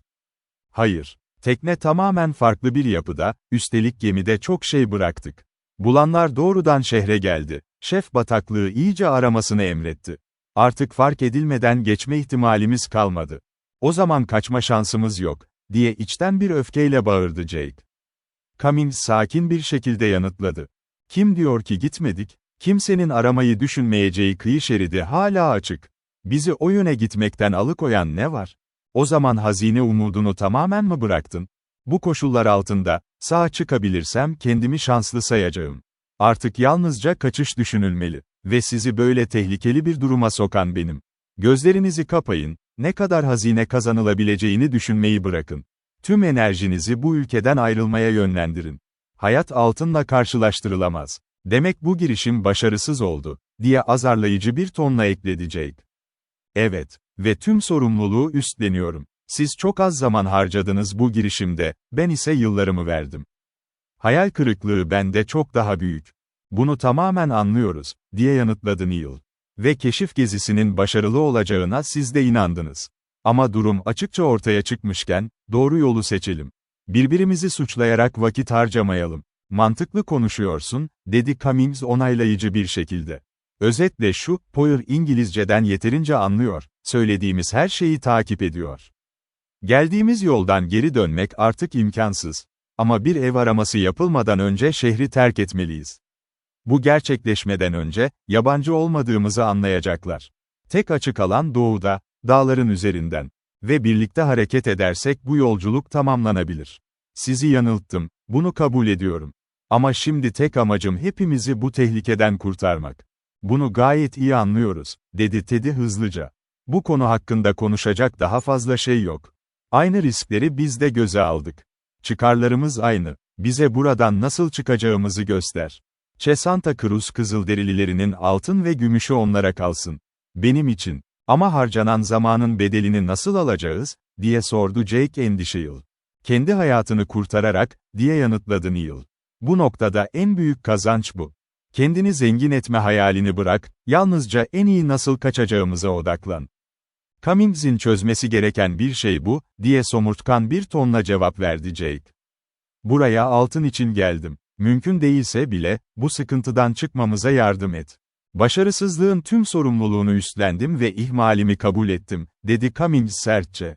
"Hayır. Tekne tamamen farklı bir yapıda, üstelik gemide çok şey bıraktık. Bulanlar doğrudan şehre geldi. Şef bataklığı iyice aramasını emretti. Artık fark edilmeden geçme ihtimalimiz kalmadı. O zaman kaçma şansımız yok," diye içten bir öfkeyle bağırdı Jake. Cummings sakin bir şekilde yanıtladı. "Kim diyor ki gitmedik? Kimsenin aramayı düşünmeyeceği kıyı şeridi hala açık. Bizi o yöne gitmekten alıkoyan ne var? O zaman hazine umudunu tamamen mi bıraktın? Bu koşullar altında, sağ çıkabilirsem kendimi şanslı sayacağım. Artık yalnızca kaçış düşünülmeli. Ve sizi böyle tehlikeli bir duruma sokan benim. Gözlerinizi kapayın, ne kadar hazine kazanılabileceğini düşünmeyi bırakın. Tüm enerjinizi bu ülkeden ayrılmaya yönlendirin. Hayat altınla karşılaştırılamaz. Demek bu girişim başarısız oldu," diye azarlayıcı bir tonla ekledi Jake. "Evet, ve tüm sorumluluğu üstleniyorum. Siz çok az zaman harcadınız bu girişimde, ben ise yıllarımı verdim. Hayal kırıklığı bende çok daha büyük. Bunu tamamen anlıyoruz," diye yanıtladı Neil. "Ve keşif gezisinin başarılı olacağına siz de inandınız. Ama durum açıkça ortaya çıkmışken, doğru yolu seçelim. Birbirimizi suçlayarak vakit harcamayalım." "Mantıklı konuşuyorsun," dedi Cummings onaylayıcı bir şekilde. "Özetle şu, Poyer İngilizceden yeterince anlıyor, söylediğimiz her şeyi takip ediyor. Geldiğimiz yoldan geri dönmek artık imkansız. Ama bir ev araması yapılmadan önce şehri terk etmeliyiz. Bu gerçekleşmeden önce, yabancı olmadığımızı anlayacaklar. Tek açık alan doğuda, dağların üzerinden. Ve birlikte hareket edersek bu yolculuk tamamlanabilir. Sizi yanılttım, bunu kabul ediyorum. Ama şimdi tek amacım hepimizi bu tehlikeden kurtarmak. Bunu gayet iyi anlıyoruz," dedi Teddy hızlıca. "Bu konu hakkında konuşacak daha fazla şey yok. Aynı riskleri biz de göze aldık. Çıkarlarımız aynı. Bize buradan nasıl çıkacağımızı göster. Santa Cruz Kızılderililerinin altın ve gümüşü onlara kalsın. Benim için. Ama harcanan zamanın bedelini nasıl alacağız?" diye sordu Jake endişeyle. "Kendi hayatını kurtararak," diye yanıtladı Neil. "Bu noktada en büyük kazanç bu. Kendini zengin etme hayalini bırak, yalnızca en iyi nasıl kaçacağımıza odaklan." "Cummings'in çözmesi gereken bir şey bu," diye somurtkan bir tonla cevap verdi Jake. "Buraya altın için geldim. Mümkün değilse bile, bu sıkıntıdan çıkmamıza yardım et. Başarısızlığın tüm sorumluluğunu üstlendim ve ihmalimi kabul ettim, dedi Cummings sertçe.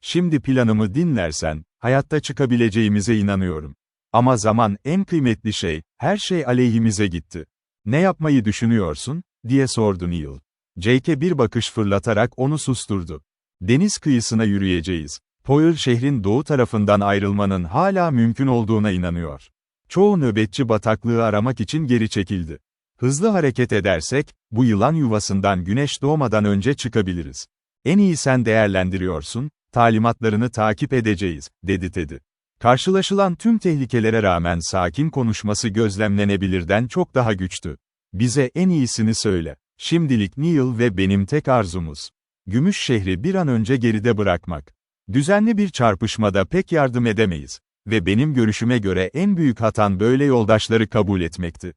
Şimdi planımı dinlersen, hayatta çıkabileceğimize inanıyorum. Ama zaman en kıymetli şey, her şey aleyhimize gitti. Ne yapmayı düşünüyorsun, diye sordu Neil. Jake'e bir bakış fırlatarak onu susturdu. Deniz kıyısına yürüyeceğiz. Poyer şehrin doğu tarafından ayrılmanın hala mümkün olduğuna inanıyor. Çoğu nöbetçi bataklığı aramak için geri çekildi. Hızlı hareket edersek, bu yılan yuvasından güneş doğmadan önce çıkabiliriz. En iyi sen değerlendiriyorsun, talimatlarını takip edeceğiz, dedi Teddy. Karşılaşılan tüm tehlikelere rağmen sakin konuşması gözlemlenebilirden çok daha güçtü. Bize en iyisini söyle. Şimdilik Neil ve benim tek arzumuz. Gümüş şehri bir an önce geride bırakmak. Düzenli bir çarpışmada pek yardım edemeyiz. Ve benim görüşüme göre en büyük hatan böyle yoldaşları kabul etmekti.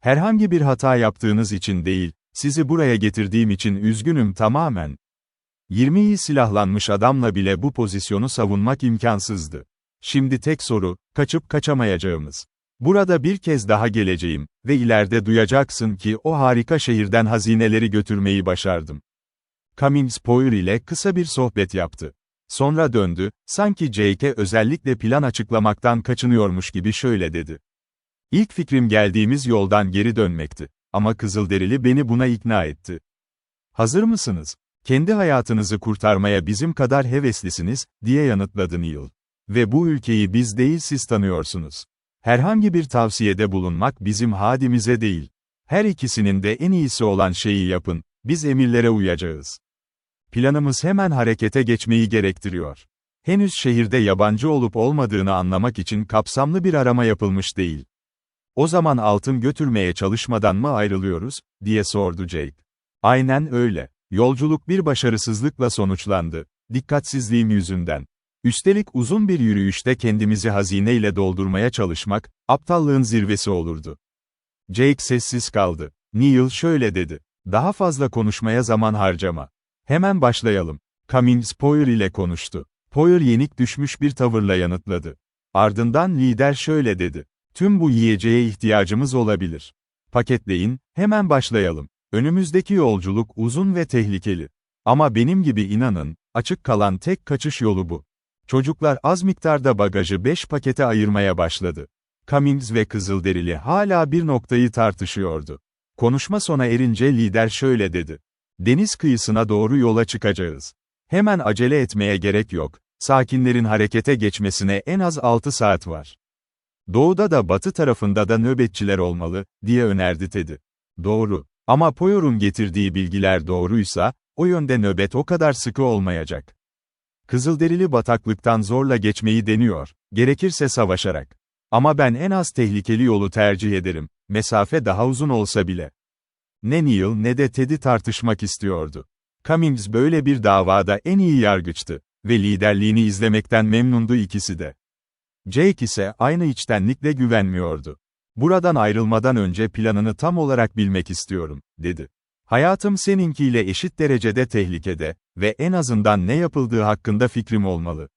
Herhangi bir hata yaptığınız için değil, sizi buraya getirdiğim için üzgünüm tamamen. 20 iyi silahlanmış adamla bile bu pozisyonu savunmak imkansızdı. Şimdi tek soru, kaçıp kaçamayacağımız. Burada bir kez daha geleceğim ve ileride duyacaksın ki o harika şehirden hazineleri götürmeyi başardım. Cummings Poyer ile kısa bir sohbet yaptı. Sonra döndü, sanki Jake'e özellikle plan açıklamaktan kaçınıyormuş gibi şöyle dedi. İlk fikrim geldiğimiz yoldan geri dönmekti. Ama Kızılderili beni buna ikna etti. Hazır mısınız? Kendi hayatınızı kurtarmaya bizim kadar heveslisiniz, diye yanıtladı Neil. Ve bu ülkeyi biz değil siz tanıyorsunuz. Herhangi bir tavsiyede bulunmak bizim hadimize değil. Her ikisinin de en iyisi olan şeyi yapın, biz emirlere uyacağız. Planımız hemen harekete geçmeyi gerektiriyor. Henüz şehirde yabancı olup olmadığını anlamak için kapsamlı bir arama yapılmış değil. O zaman altın götürmeye çalışmadan mı ayrılıyoruz, diye sordu Jake. Aynen öyle. Yolculuk bir başarısızlıkla sonuçlandı. Dikkatsizliğim yüzünden. Üstelik uzun bir yürüyüşte kendimizi hazineyle doldurmaya çalışmak, aptallığın zirvesi olurdu. Jake sessiz kaldı. Neil şöyle dedi. Daha fazla konuşmaya zaman harcama. Hemen başlayalım. Cummings Poyer ile konuştu. Poyer yenik düşmüş bir tavırla yanıtladı. Ardından lider şöyle dedi. Tüm bu yiyeceğe ihtiyacımız olabilir. Paketleyin, hemen başlayalım. Önümüzdeki yolculuk uzun ve tehlikeli. Ama benim gibi inanın, açık kalan tek kaçış yolu bu. Çocuklar az miktarda bagajı 5 pakete ayırmaya başladı. Cummings ve Kızılderili hala bir noktayı tartışıyordu. Konuşma sona erince lider şöyle dedi. Deniz kıyısına doğru yola çıkacağız. Hemen acele etmeye gerek yok. Sakinlerin harekete geçmesine en az 6 saat var. Doğuda da batı tarafında da nöbetçiler olmalı, diye önerdi Teddy. Doğru. Ama Poyer'un getirdiği bilgiler doğruysa, o yönde nöbet o kadar sıkı olmayacak. Kızılderili bataklıktan zorla geçmeyi deniyor, gerekirse savaşarak. Ama ben en az tehlikeli yolu tercih ederim, mesafe daha uzun olsa bile. Ne Neil ne de Teddy tartışmak istiyordu. Cummings böyle bir davada en iyi yargıçtı ve liderliğini izlemekten memnundu ikisi de. Jake ise aynı içtenlikle güvenmiyordu. Buradan ayrılmadan önce planını tam olarak bilmek istiyorum, dedi. Hayatım seninkiyle eşit derecede tehlikede ve en azından ne yapıldığı hakkında fikrim olmalı.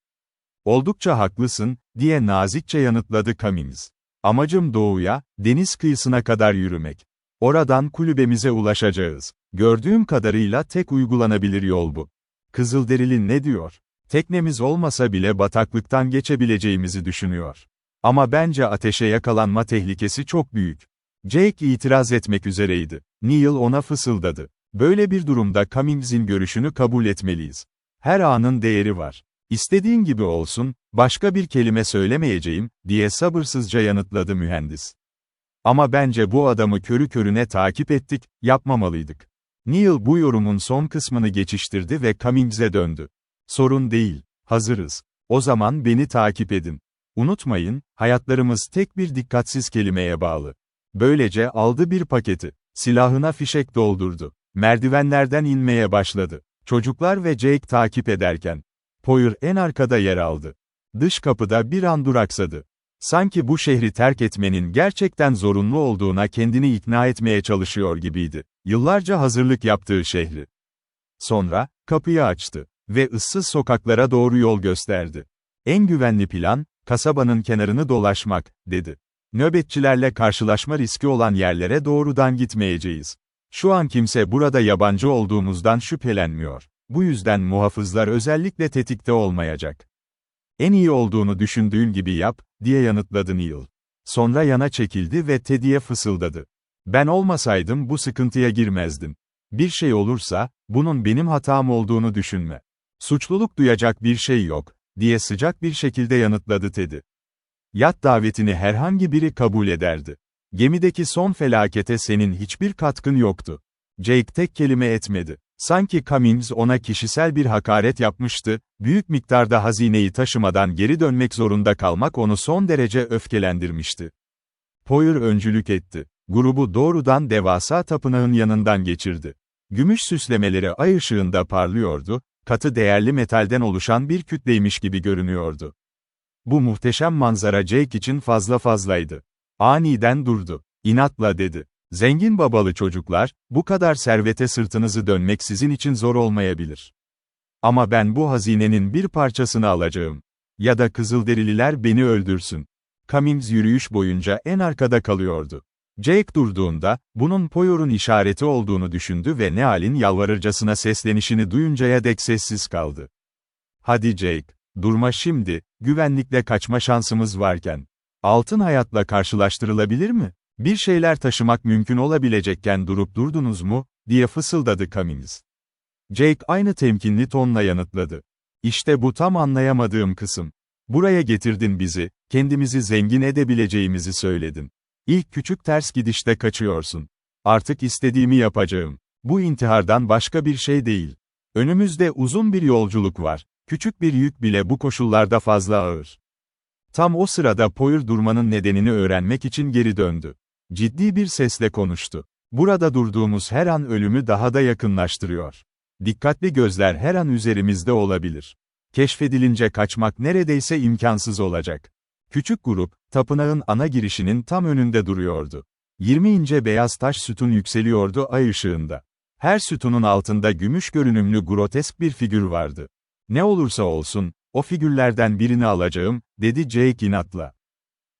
Oldukça haklısın, diye nazikçe yanıtladı Cummings. Amacım doğuya, deniz kıyısına kadar yürümek. Oradan kulübemize ulaşacağız. Gördüğüm kadarıyla tek uygulanabilir yol bu. Kızılderili ne diyor? Teknemiz olmasa bile bataklıktan geçebileceğimizi düşünüyor. Ama bence ateşe yakalanma tehlikesi çok büyük. Jake itiraz etmek üzereydi. Neil ona fısıldadı. Böyle bir durumda Cummings'in görüşünü kabul etmeliyiz. Her anın değeri var. İstediğin gibi olsun, başka bir kelime söylemeyeceğim, diye sabırsızca yanıtladı mühendis. Ama bence bu adamı körü körüne takip ettik, yapmamalıydık. Neil bu yorumun son kısmını geçiştirdi ve Cummings'e döndü. Sorun değil, hazırız. O zaman beni takip edin. Unutmayın, hayatlarımız tek bir dikkatsiz kelimeye bağlı. Böylece aldı bir paketi. Silahına fişek doldurdu. Merdivenlerden inmeye başladı. Çocuklar ve Jake takip ederken. Poyer en arkada yer aldı. Dış kapıda bir an duraksadı. Sanki bu şehri terk etmenin gerçekten zorunlu olduğuna kendini ikna etmeye çalışıyor gibiydi. Yıllarca hazırlık yaptığı şehri. Sonra, kapıyı açtı ve ıssız sokaklara doğru yol gösterdi. En güvenli plan, kasabanın kenarını dolaşmak, dedi. Nöbetçilerle karşılaşma riski olan yerlere doğrudan gitmeyeceğiz. Şu an kimse burada yabancı olduğumuzdan şüphelenmiyor. Bu yüzden muhafızlar özellikle tetikte olmayacak. En iyi olduğunu düşündüğün gibi yap, diye yanıtladı Neil. Sonra yana çekildi ve Teddy'ye fısıldadı. Ben olmasaydım bu sıkıntıya girmezdin. Bir şey olursa, bunun benim hatam olduğunu düşünme. Suçluluk duyacak bir şey yok, diye sıcak bir şekilde yanıtladı Teddy. Yat davetini herhangi biri kabul ederdi. Gemideki son felakete senin hiçbir katkın yoktu. Jake tek kelime etmedi. Sanki Cummings ona kişisel bir hakaret yapmıştı, büyük miktarda hazineyi taşımadan geri dönmek zorunda kalmak onu son derece öfkelendirmişti. Poyer öncülük etti. Grubu doğrudan devasa tapınağın yanından geçirdi. Gümüş süslemeleri ay ışığında parlıyordu, katı değerli metalden oluşan bir kütleymiş gibi görünüyordu. Bu muhteşem manzara Jake için fazlaydı. Aniden durdu. İnatla dedi. Zengin babalı çocuklar, bu kadar servete sırtınızı dönmek sizin için zor olmayabilir. Ama ben bu hazinenin bir parçasını alacağım. Ya da Kızılderililer beni öldürsün. Cummings yürüyüş boyunca en arkada kalıyordu. Jake durduğunda, bunun Poyer'un işareti olduğunu düşündü ve Neal'in yalvarırcasına seslenişini duyuncaya dek sessiz kaldı. Hadi Jake, durma şimdi, güvenlikle kaçma şansımız varken. Altın hayatla karşılaştırılabilir mi? Bir şeyler taşımak mümkün olabilecekken durup durdunuz mu, diye fısıldadı Cummings. Jake aynı temkinli tonla yanıtladı. İşte bu tam anlayamadığım kısım. Buraya getirdin bizi, kendimizi zengin edebileceğimizi söyledin. İlk küçük ters gidişte kaçıyorsun. Artık istediğimi yapacağım. Bu intihardan başka bir şey değil. Önümüzde uzun bir yolculuk var. Küçük bir yük bile bu koşullarda fazla ağır. Tam o sırada Poyer durmanın nedenini öğrenmek için geri döndü. Ciddi bir sesle konuştu. Burada durduğumuz her an ölümü daha da yakınlaştırıyor. Dikkatli gözler her an üzerimizde olabilir. Keşfedilince kaçmak neredeyse imkansız olacak. Küçük grup, tapınağın ana girişinin tam önünde duruyordu. 20 ince beyaz taş sütun yükseliyordu ay ışığında. Her sütunun altında gümüş görünümlü grotesk bir figür vardı. Ne olursa olsun, o figürlerden birini alacağım, dedi Jake inatla.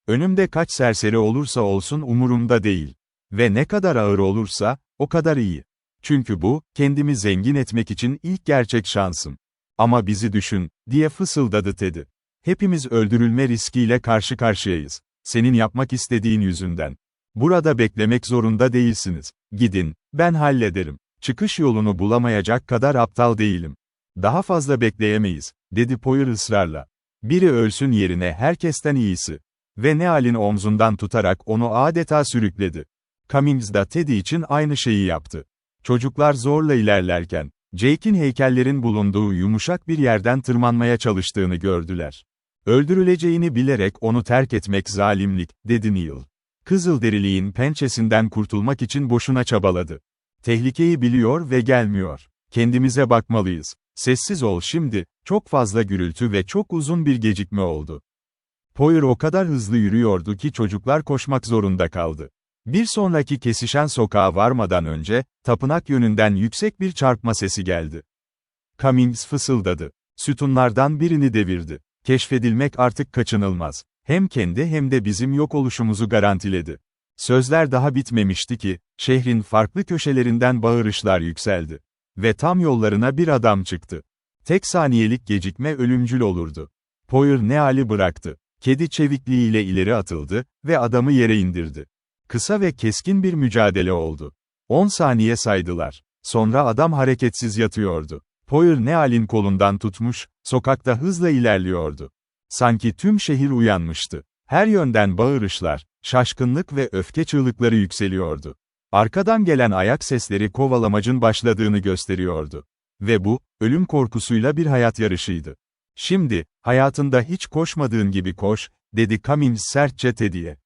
Önümde kaç serseri olursa olsun umurumda değil. Ve ne kadar ağır olursa, o kadar iyi. Çünkü bu, kendimi zengin etmek için ilk gerçek şansım. Ama bizi düşün, diye fısıldadı Teddy. Hepimiz öldürülme riskiyle karşı karşıyayız. Senin yapmak istediğin yüzünden. Burada beklemek zorunda değilsiniz. Gidin, ben hallederim. Çıkış yolunu bulamayacak kadar aptal değilim. Daha fazla bekleyemeyiz, dedi Poyer ısrarla. Biri ölsün yerine herkesten iyisi. Ve Neal'in omzundan tutarak onu adeta sürükledi. Cummings da Teddy için aynı şeyi yaptı. Çocuklar zorla ilerlerken, Jake'in heykellerin bulunduğu yumuşak bir yerden tırmanmaya çalıştığını gördüler. Öldürüleceğini bilerek onu terk etmek zalimlik, dedi Neil. Kızılderiliğin pençesinden kurtulmak için boşuna çabaladı. Tehlikeyi biliyor ve gelmiyor. Kendimize bakmalıyız. Sessiz ol şimdi, çok fazla gürültü ve çok uzun bir gecikme oldu. Poyer o kadar hızlı yürüyordu ki çocuklar koşmak zorunda kaldı. Bir sonraki kesişen sokağa varmadan önce, tapınak yönünden yüksek bir çarpma sesi geldi. Cummings fısıldadı. Sütunlardan birini devirdi. Keşfedilmek artık kaçınılmaz. Hem kendi hem de bizim yok oluşumuzu garantiledi. Sözler daha bitmemişti ki, şehrin farklı köşelerinden bağırışlar yükseldi. Ve tam yollarına bir adam çıktı. Tek saniyelik gecikme ölümcül olurdu. Poyer Neal'i bıraktı. Kedi çevikliğiyle ileri atıldı ve adamı yere indirdi. Kısa ve keskin bir mücadele oldu. 10 saniye saydılar. Sonra adam hareketsiz yatıyordu. Poyer Neal'in kolundan tutmuş, sokakta hızla ilerliyordu. Sanki tüm şehir uyanmıştı. Her yönden bağırışlar, şaşkınlık ve öfke çığlıkları yükseliyordu. Arkadan gelen ayak sesleri kovalamacın başladığını gösteriyordu. Ve bu, ölüm korkusuyla bir hayat yarışıydı. Şimdi, hayatında hiç koşmadığın gibi koş, dedi Cummings sertçe Teddy'ye.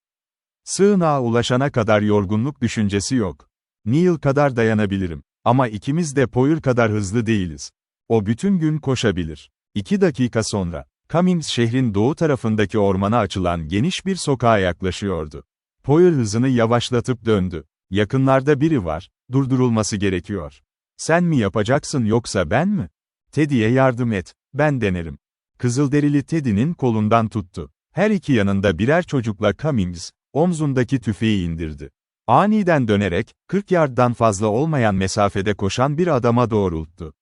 Sığınağa ulaşana kadar yorgunluk düşüncesi yok. Neil kadar dayanabilirim. Ama ikimiz de Poyer kadar hızlı değiliz. O bütün gün koşabilir. 2 dakika sonra, Cummings şehrin doğu tarafındaki ormana açılan geniş bir sokağa yaklaşıyordu. Poyer hızını yavaşlatıp döndü. Yakınlarda biri var, durdurulması gerekiyor. Sen mi yapacaksın yoksa ben mi? Teddy'ye yardım et, ben denerim. Kızılderili Teddy'nin kolundan tuttu. Her iki yanında birer çocukla Cummings, omzundaki tüfeği indirdi. Aniden dönerek, 40 yardtan fazla olmayan mesafede koşan bir adama doğrulttu.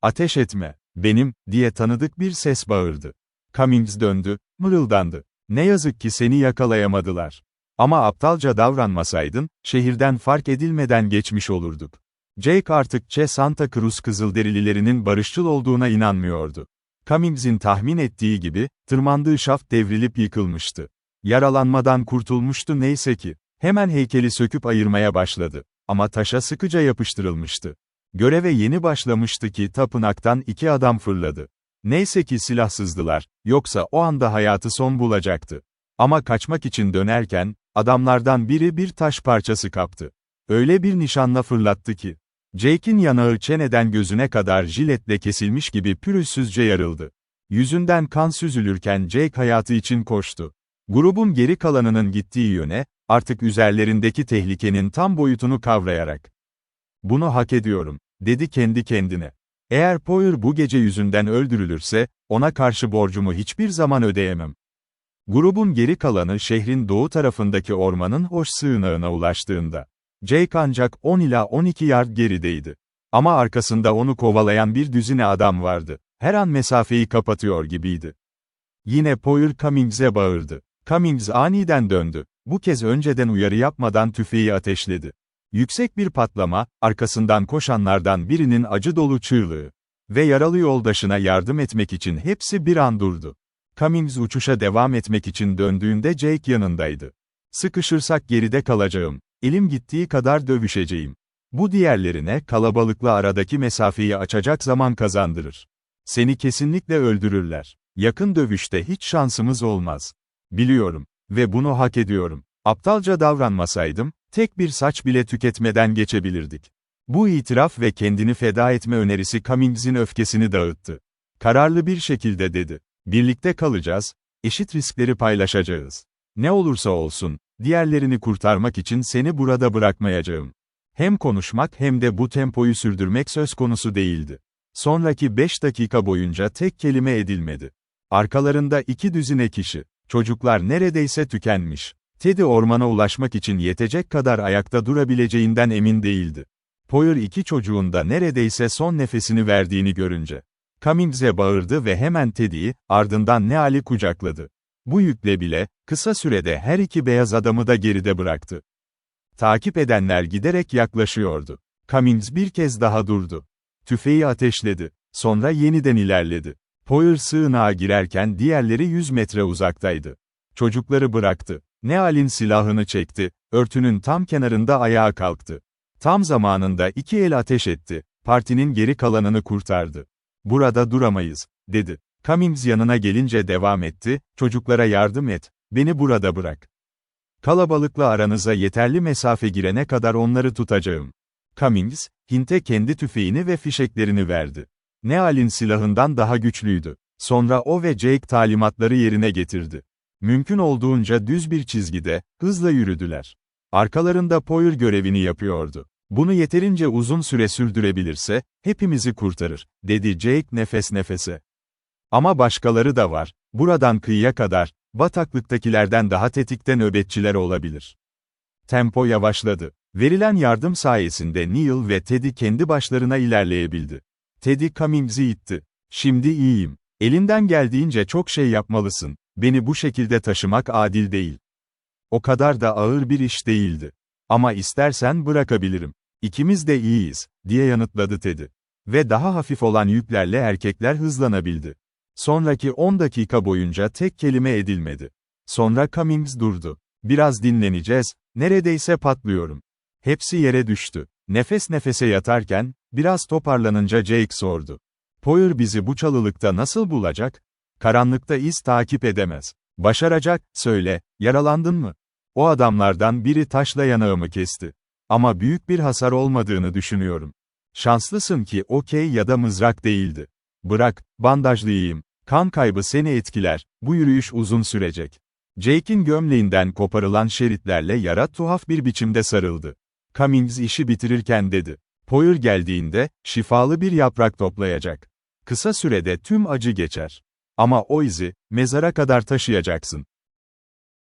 "Ateş etme, benim," diye tanıdık bir ses bağırdı. Cummings döndü, mırıldandı. "Ne yazık ki seni yakalayamadılar. Ama aptalca davranmasaydın, şehirden fark edilmeden geçmiş olurduk." Jake artık Che Santa Cruz Kızılderililerinin barışçıl olduğuna inanmıyordu. Cummings'in tahmin ettiği gibi, tırmandığı şaft devrilip yıkılmıştı. Yaralanmadan kurtulmuştu neyse ki. Hemen heykeli söküp ayırmaya başladı. Ama taşa sıkıca yapıştırılmıştı. Göreve yeni başlamıştı ki tapınaktan 2 adam fırladı. Neyse ki silahsızdılar, yoksa o anda hayatı son bulacaktı. Ama kaçmak için dönerken, adamlardan biri bir taş parçası kaptı. Öyle bir nişanla fırlattı ki, Jake'in yanağı çeneden gözüne kadar jiletle kesilmiş gibi pürüzsüzce yarıldı. Yüzünden kan süzülürken Jake hayatı için koştu. Grubun geri kalanının gittiği yöne, artık üzerlerindeki tehlikenin tam boyutunu kavrayarak. "Bunu hak ediyorum," dedi kendi kendine. "Eğer Poyer bu gece yüzünden öldürülürse, ona karşı borcumu hiçbir zaman ödeyemem." Grubun geri kalanı şehrin doğu tarafındaki ormanın hoş sığınağına ulaştığında, Jake ancak 10 ila 12 yard gerideydi. Ama arkasında onu kovalayan bir düzine adam vardı. Her an mesafeyi kapatıyor gibiydi. Yine Poyer Cummings'e bağırdı. Cummings aniden döndü. Bu kez önceden uyarı yapmadan tüfeği ateşledi. Yüksek bir patlama, arkasından koşanlardan birinin acı dolu çığlığı ve yaralı yoldaşına yardım etmek için hepsi bir an durdu. Cummings uçuşa devam etmek için döndüğünde Jake yanındaydı. "Sıkışırsak geride kalacağım. Elim gittiği kadar dövüşeceğim. Bu diğerlerine kalabalıkla aradaki mesafeyi açacak zaman kazandırır. Seni kesinlikle öldürürler. Yakın dövüşte hiç şansımız olmaz. Biliyorum. Ve bunu hak ediyorum. Aptalca davranmasaydım, tek bir saç bile tüketmeden geçebilirdik." Bu itiraf ve kendini feda etme önerisi Cummings'in öfkesini dağıttı. Kararlı bir şekilde dedi. "Birlikte kalacağız, eşit riskleri paylaşacağız. Ne olursa olsun, diğerlerini kurtarmak için seni burada bırakmayacağım." Hem konuşmak hem de bu tempoyu sürdürmek söz konusu değildi. Sonraki 5 dakika boyunca tek kelime edilmedi. Arkalarında 2 düzine kişi. Çocuklar neredeyse tükenmiş. Teddy ormana ulaşmak için yetecek kadar ayakta durabileceğinden emin değildi. Poyer 2 çocuğun da neredeyse son nefesini verdiğini görünce, Cummings'e bağırdı ve hemen Teddy'yi, ardından Neal'i kucakladı. Bu yükle bile, kısa sürede her 2 beyaz adamı da geride bıraktı. Takip edenler giderek yaklaşıyordu. Cummings bir kez daha durdu. Tüfeği ateşledi. Sonra yeniden ilerledi. Poyer sığınağa girerken diğerleri 100 metre uzaktaydı. Çocukları bıraktı. Neal'in silahını çekti, örtünün tam kenarında ayağa kalktı. Tam zamanında 2 el ateş etti, partinin geri kalanını kurtardı. "Burada duramayız," dedi. Cummings yanına gelince devam etti, "Çocuklara yardım et, beni burada bırak. Kalabalıkla aranıza yeterli mesafe girene kadar onları tutacağım." Cummings, Hint'e kendi tüfeğini ve fişeklerini verdi. Neal'in silahından daha güçlüydü. Sonra o ve Jake talimatları yerine getirdi. Mümkün olduğunca düz bir çizgide, hızla yürüdüler. Arkalarında Poyer görevini yapıyordu. "Bunu yeterince uzun süre sürdürebilirse, hepimizi kurtarır," dedi Jake nefes nefese. "Ama başkaları da var. Buradan kıyıya kadar, bataklıktakilerden daha tetikte nöbetçiler olabilir." Tempo yavaşladı. Verilen yardım sayesinde Neal ve Teddy kendi başlarına ilerleyebildi. Teddy Cummings'i itti. "Şimdi iyiyim. Elinden geldiğince çok şey yapmalısın. Beni bu şekilde taşımak adil değil." "O kadar da ağır bir iş değildi. Ama istersen bırakabilirim. İkimiz de iyiyiz," diye yanıtladı Teddy. Ve daha hafif olan yüklerle erkekler hızlanabildi. Sonraki 10 dakika boyunca tek kelime edilmedi. Sonra Cummings durdu. "Biraz dinleneceğiz, neredeyse patlıyorum." Hepsi yere düştü. Nefes nefese yatarken, biraz toparlanınca Jake sordu. "Poyer bizi bu çalılıkta nasıl bulacak? Karanlıkta iz takip edemez. Başaracak, söyle, yaralandın mı?" "O adamlardan biri taşla yanağımı kesti. Ama büyük bir hasar olmadığını düşünüyorum." "Şanslısın ki okey ya da mızrak değildi. Bırak, bandajlıyım. Kan kaybı seni etkiler, bu yürüyüş uzun sürecek." Jake'in gömleğinden koparılan şeritlerle yara tuhaf bir biçimde sarıldı. Cummings işi bitirirken dedi. "Poyer geldiğinde, şifalı bir yaprak toplayacak. Kısa sürede tüm acı geçer. Ama o izi, mezara kadar taşıyacaksın."